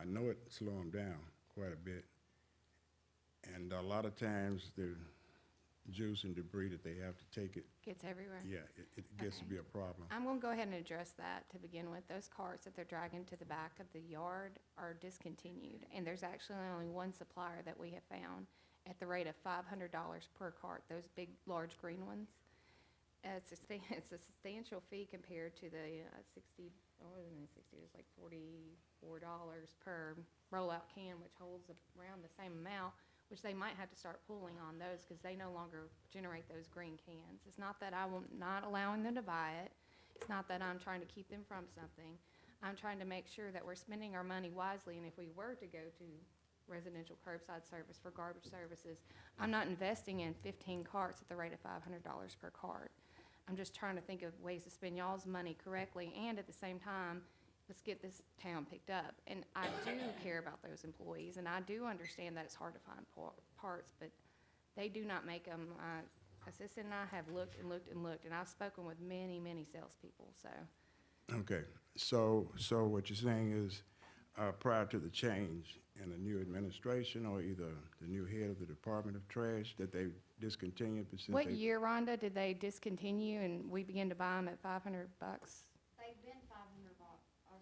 I know it slow them down quite a bit. And a lot of times the juice and debris that they have to take it, Gets everywhere. yeah, it gets to be a problem. I'm gonna go ahead and address that to begin with. Those carts that they're dragging to the back of the yard are discontinued, and there's actually only one supplier that we have found at the rate of $500 per cart, those big, large green ones. It's a substantial fee compared to the 60, more than 60, it's like $44 per rollout can, which holds around the same amount, which they might have to start pulling on those because they no longer generate those green cans. It's not that I'm not allowing them to buy it. It's not that I'm trying to keep them from something. I'm trying to make sure that we're spending our money wisely, and if we were to go to residential curbside service for garbage services, I'm not investing in 15 carts at the rate of $500 per cart. I'm just trying to think of ways to spend y'all's money correctly, and at the same time, let's get this town picked up. And I do care about those employees, and I do understand that it's hard to find parts, but they do not make them. Assistant and I have looked and looked and looked, and I've spoken with many, many salespeople, so. Okay, so what you're saying is, prior to the change in the new administration or either the new head of the Department of Trash, that they discontinued? What year, Rhonda, did they discontinue and we began to buy them at $500? They've been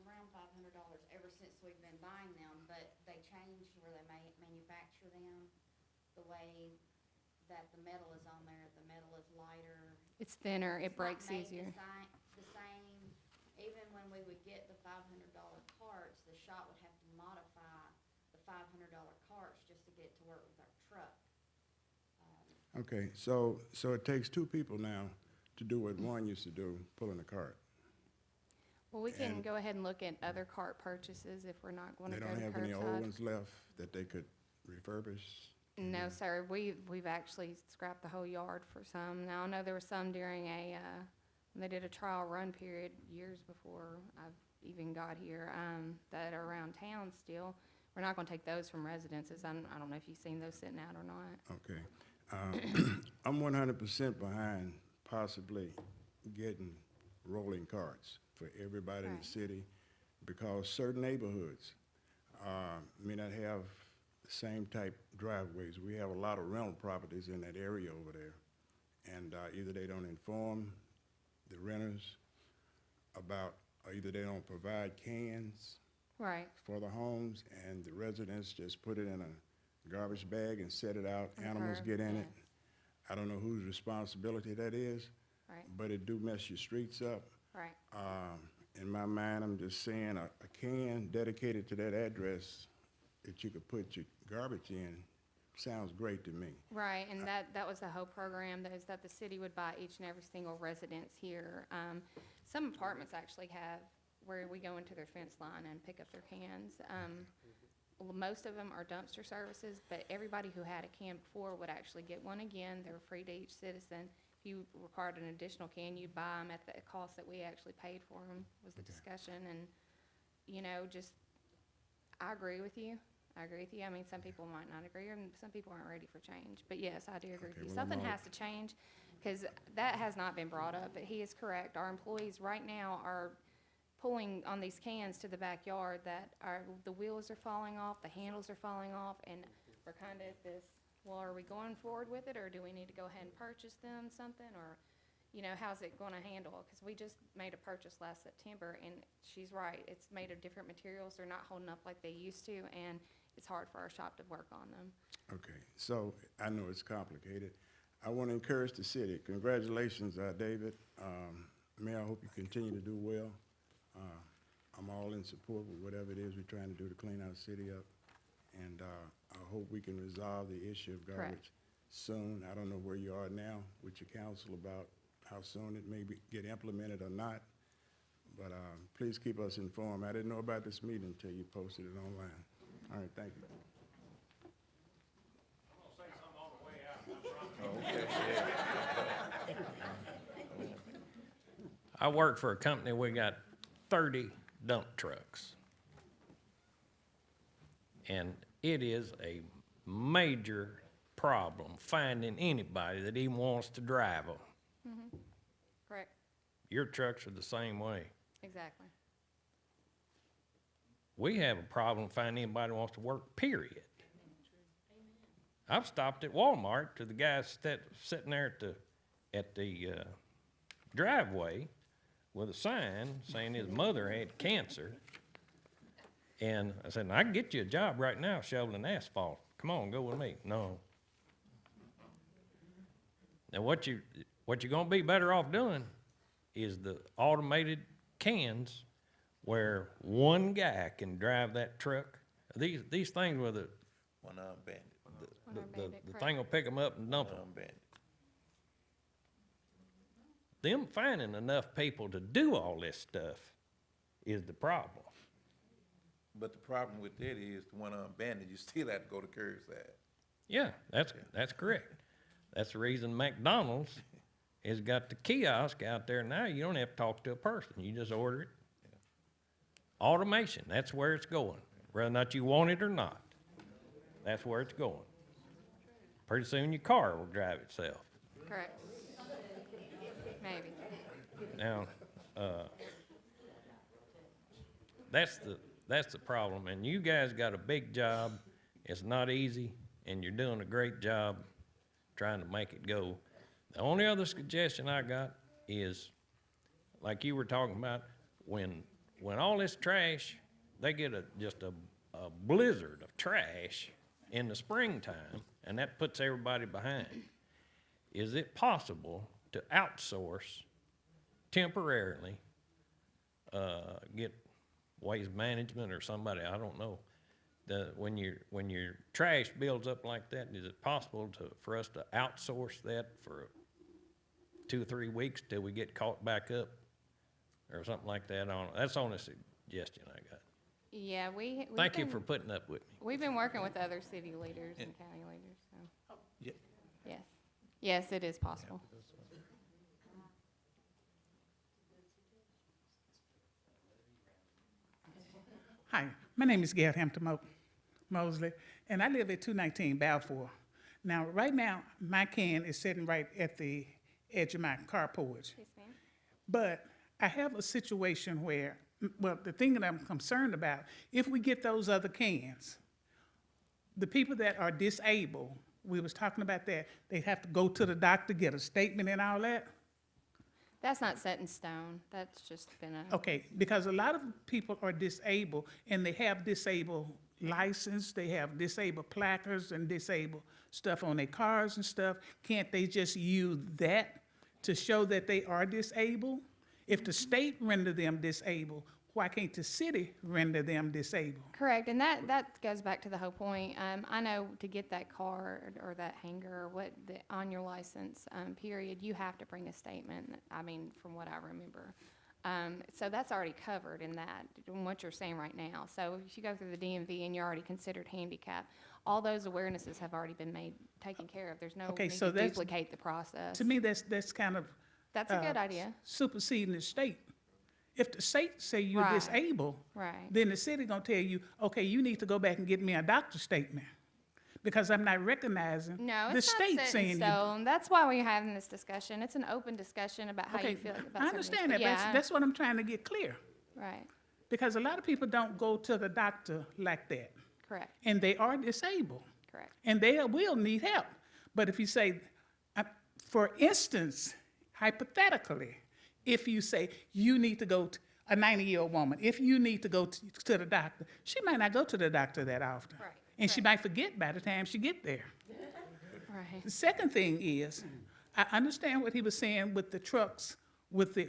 around $500 ever since we've been buying them, but they changed where they manufacture them, the way that the metal is on there, the metal is lighter. It's thinner, it It's not breaks made easier. The same, even when we would get the $500 carts, the shop would have to modify the $500 carts just to get to work with our truck. Okay, so it takes two people now to do what one used to do, pulling a cart. Well, we can And- go ahead and look at other cart purchases if we're not going to They go don't to have any old curbside. ones left that they could refurbish? No, sir, we've actually scrapped the whole yard for some. Now, I know there were some during when they did a trial run period years before I've even got here, that are around town still. We're not gonna take those from residences. I don't know if you've seen those sitting out or not. Okay. I'm 100% behind possibly getting rolling carts for everybody in Right. the city, because certain neighborhoods may not have the same type driveways. We have a lot of rental properties in that area over there, and either they don't inform the renters about, or either they don't provide cans Right. for the homes, and the residents just put it in a garbage bag and set it out. On the Animals curb, get in yeah. it. I don't know whose responsibility that is, Right. but it do mess your streets up. Right. In my mind, I'm just saying a can dedicated to that address that you could put your garbage in sounds great to me. Right, and that was the whole program, that is that the city would buy each and every single residence here. Some apartments actually have where we go into their fence line and pick up their cans. Well, most of them are dumpster services, but everybody who had a can before would actually get one again. They were free to each citizen. If you required an additional can, you'd buy them at the cost that we actually paid for them, was the discussion. And, you know, just, I agree with you. I agree with you. I mean, some people might not agree, and some people aren't ready for change. But yes, I do agree with you. well, Something I'm all- has to change, because that has not been brought up, but he is correct. Our employees right now are pulling on these cans to the backyard that the wheels are falling off, the handles are falling off, and we're kind of at this, well, are we going forward with it, or do we need to go ahead and purchase them something, or, you know, how's it going to handle? Because we just made a purchase last September, and she's right, it's made of different materials, they're not holding up like they used to, and it's hard for our shop to work on them. Okay, so I know it's complicated. I want to encourage the city. Congratulations, David. Mayor, I hope you continue to do well. I'm all in support with whatever it is we're trying to do to clean our city up. And I hope we can resolve the issue of Correct. garbage soon. I don't know where you are now with your council about how soon it may get implemented or not. But please keep us informed. I didn't know about this meeting until you posted it online. All right, thank you. I work for a company, we got 30 dump trucks. And it is a major problem finding anybody that even wants to drive them. Mm-hmm. Correct, Your trucks are the same way. exactly. We have a problem finding anybody who wants to work, period. I've stopped at Walmart to the guy sitting there at the driveway with a sign saying his mother had cancer. And I said, I can get you a job right now shoveling asphalt. Come on, go with me. No. Now, what you're gonna be better off doing is the automated cans where one guy can drive that truck. These things with the One-armed bandit. One-armed the bandit, correct. thing will pick them up and dump them. One-armed bandit. Them finding enough people to do all this stuff is the problem. But the problem with that is the one-armed bandit, you still have to go to curbside. Yeah, that's correct. That's the reason McDonald's has got the kiosk out there now. You don't have to talk to a person. You just order it. Automation, that's where it's going. Whether or not you want it or not, that's where it's going. Pretty soon your car will drive itself. Correct. Maybe. Now, that's the problem, and you guys got a big job. It's not easy, and you're doing a great job trying to make it go. The only other suggestion I got is, like you were talking about, when all this trash, they get just a blizzard of trash in the springtime, and that puts everybody behind. Is it possible to outsource temporarily, get waste management or somebody, I don't know, when your trash builds up like that, is it possible for us to outsource that for 2 or 3 weeks till we get caught back up or something like that? I don't know. That's the only suggestion I got. Yeah, we've Thank you been- for putting up with me. We've been working with other city leaders and county leaders, so. Yeah. Yes. Yes, it is possible. Hi, my name is Gail Hampton Mosley, and I live at 219 Balfour. Now, right now, my can is sitting right at the edge of my car porch. Yes, ma'am. But I have a situation where, well, the thing that I'm concerned about, if we get those other cans, the people that are disabled, we was talking about that, they have to go to the doctor, get a statement and all that. That's not set in stone. That's just been a. Okay, because a lot of people are disabled and they have disabled license, they have disabled placards and disabled stuff on their cars and stuff. Can't they just use that to show that they are disabled? If the state render them disabled, why can't the city render them disabled? Correct, and that goes back to the whole point. I know to get that card or that hanger or on your license, period, you have to bring a statement, I mean, from what I remember. So that's already covered in that, in what you're saying right now. So if you go through the DMV and you're already considered handicapped, all those awarenesses have already been taken care of. There's no Okay, need so to that's- duplicate the process. To me, that's kind of. That's a good idea. Superseding the state. If the state say you're Right. disabled, Right. then the city gonna tell you, okay, you need to go back and get me a doctor's statement. Because I'm not recognizing No, the it's not state set in saying you. stone. That's why we're having this discussion. It's an open discussion about how Okay, you feel about I certain understand things, that, but but yeah, that's what I'm trying to get clear. right, Because a lot of people don't go to the doctor like that. correct, And they are disabled. correct. And they will need help. But if you say, for instance, hypothetically, if you say you need to go to a 90-year-old woman, if you need to go to the doctor, she might not go to the doctor that often. Right, And she might forget by the time she get there. Right. The second thing is, I understand what he was saying with the trucks with the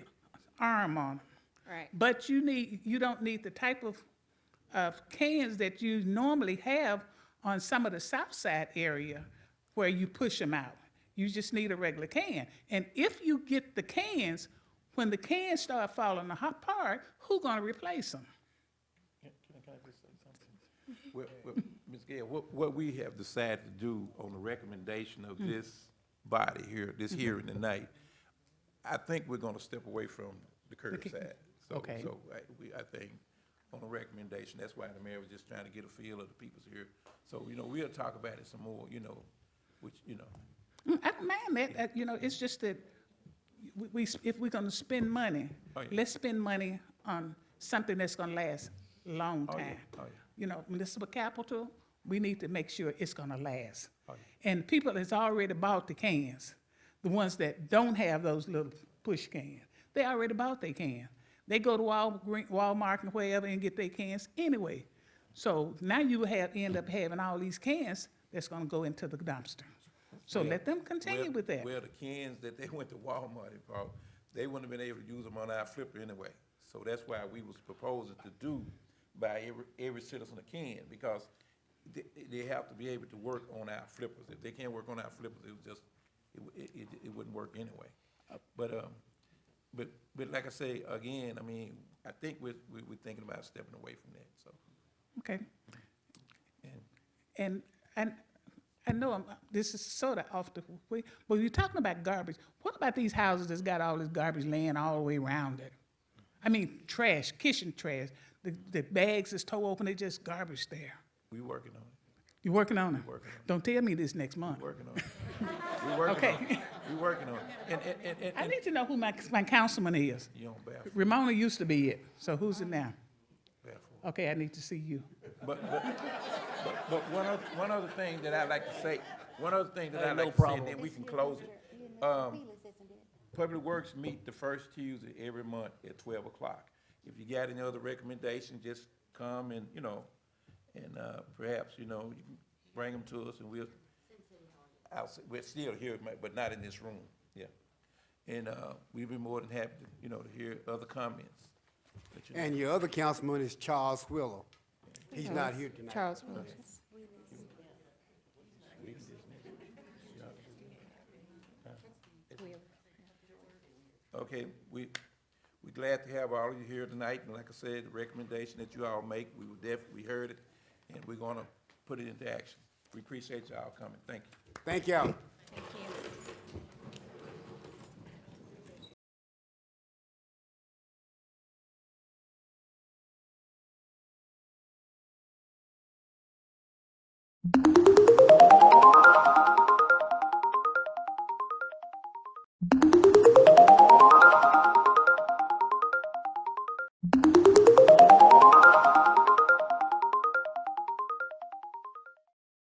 arm on them. Right. But you don't need the type of cans that you normally have on some of the south side area where you push them out. You just need a regular can. And if you get the cans, when the cans start falling apart, who gonna replace them? Can I just say something? Well, Ms. Gail, what we have decided to do on the recommendation of this body here, this hearing tonight, I think we're gonna step away from the curbside. Okay. So I think on the recommendation, that's why the mayor was just trying to get a feel of the people's here. So, we'll talk about it some more, which. I don't mind that, it's just that if we're gonna spend money, Oh, yeah. let's spend money on something that's gonna last a long Oh, yeah. time. Oh, yeah. Municipal capital, we need to make sure it's gonna last. Oh, yeah. And people has already bought the cans, the ones that don't have those little push cans. They already bought their can. They go to Walmart and wherever and get their cans anyway. So now you end up having all these cans that's gonna go into the dumpster. So let them continue with that. Well, the cans that they went to Walmart and bought, they wouldn't have been able to use them on our flipper anyway. So that's why we was proposing to do by every citizen a can, because they have to be able to work on our flippers. If they can't work on our flippers, it wouldn't work anyway. But like I say, again, I think we're thinking about stepping away from that, so. Okay. And And I know this is sort of off the way, but you're talking about garbage. What about these houses that's got all this garbage laying all the way around it? I mean, trash, kitchen trash. The bags is tore open, they just garbage there. we working on it. You working on it? Working on it. Don't tell me this next month. Working on it. We working on it. We working on it. I need to know who my councilman is. You on Baffle. Ramona used to be it, so who's it now? Baffle. Okay, I need to see you. But one other thing that I'd like to say, and then we can close it. Public Works meet the first Tuesday every month at 12 o'clock. If you got any other recommendations, just come and, perhaps, you can bring them to us and we're still here, but not in this room, yeah. And, we'd be more than happy, to hear other comments. Let you know. And your other councilman is Charles Willow. He's not here tonight. Charles Williams. Okay, we're glad to have all of you here tonight, and like I said, the recommendation that you all make, we heard it, and we're gonna put it into action. We appreciate y'all coming, thank you. Thank y'all. Thank you.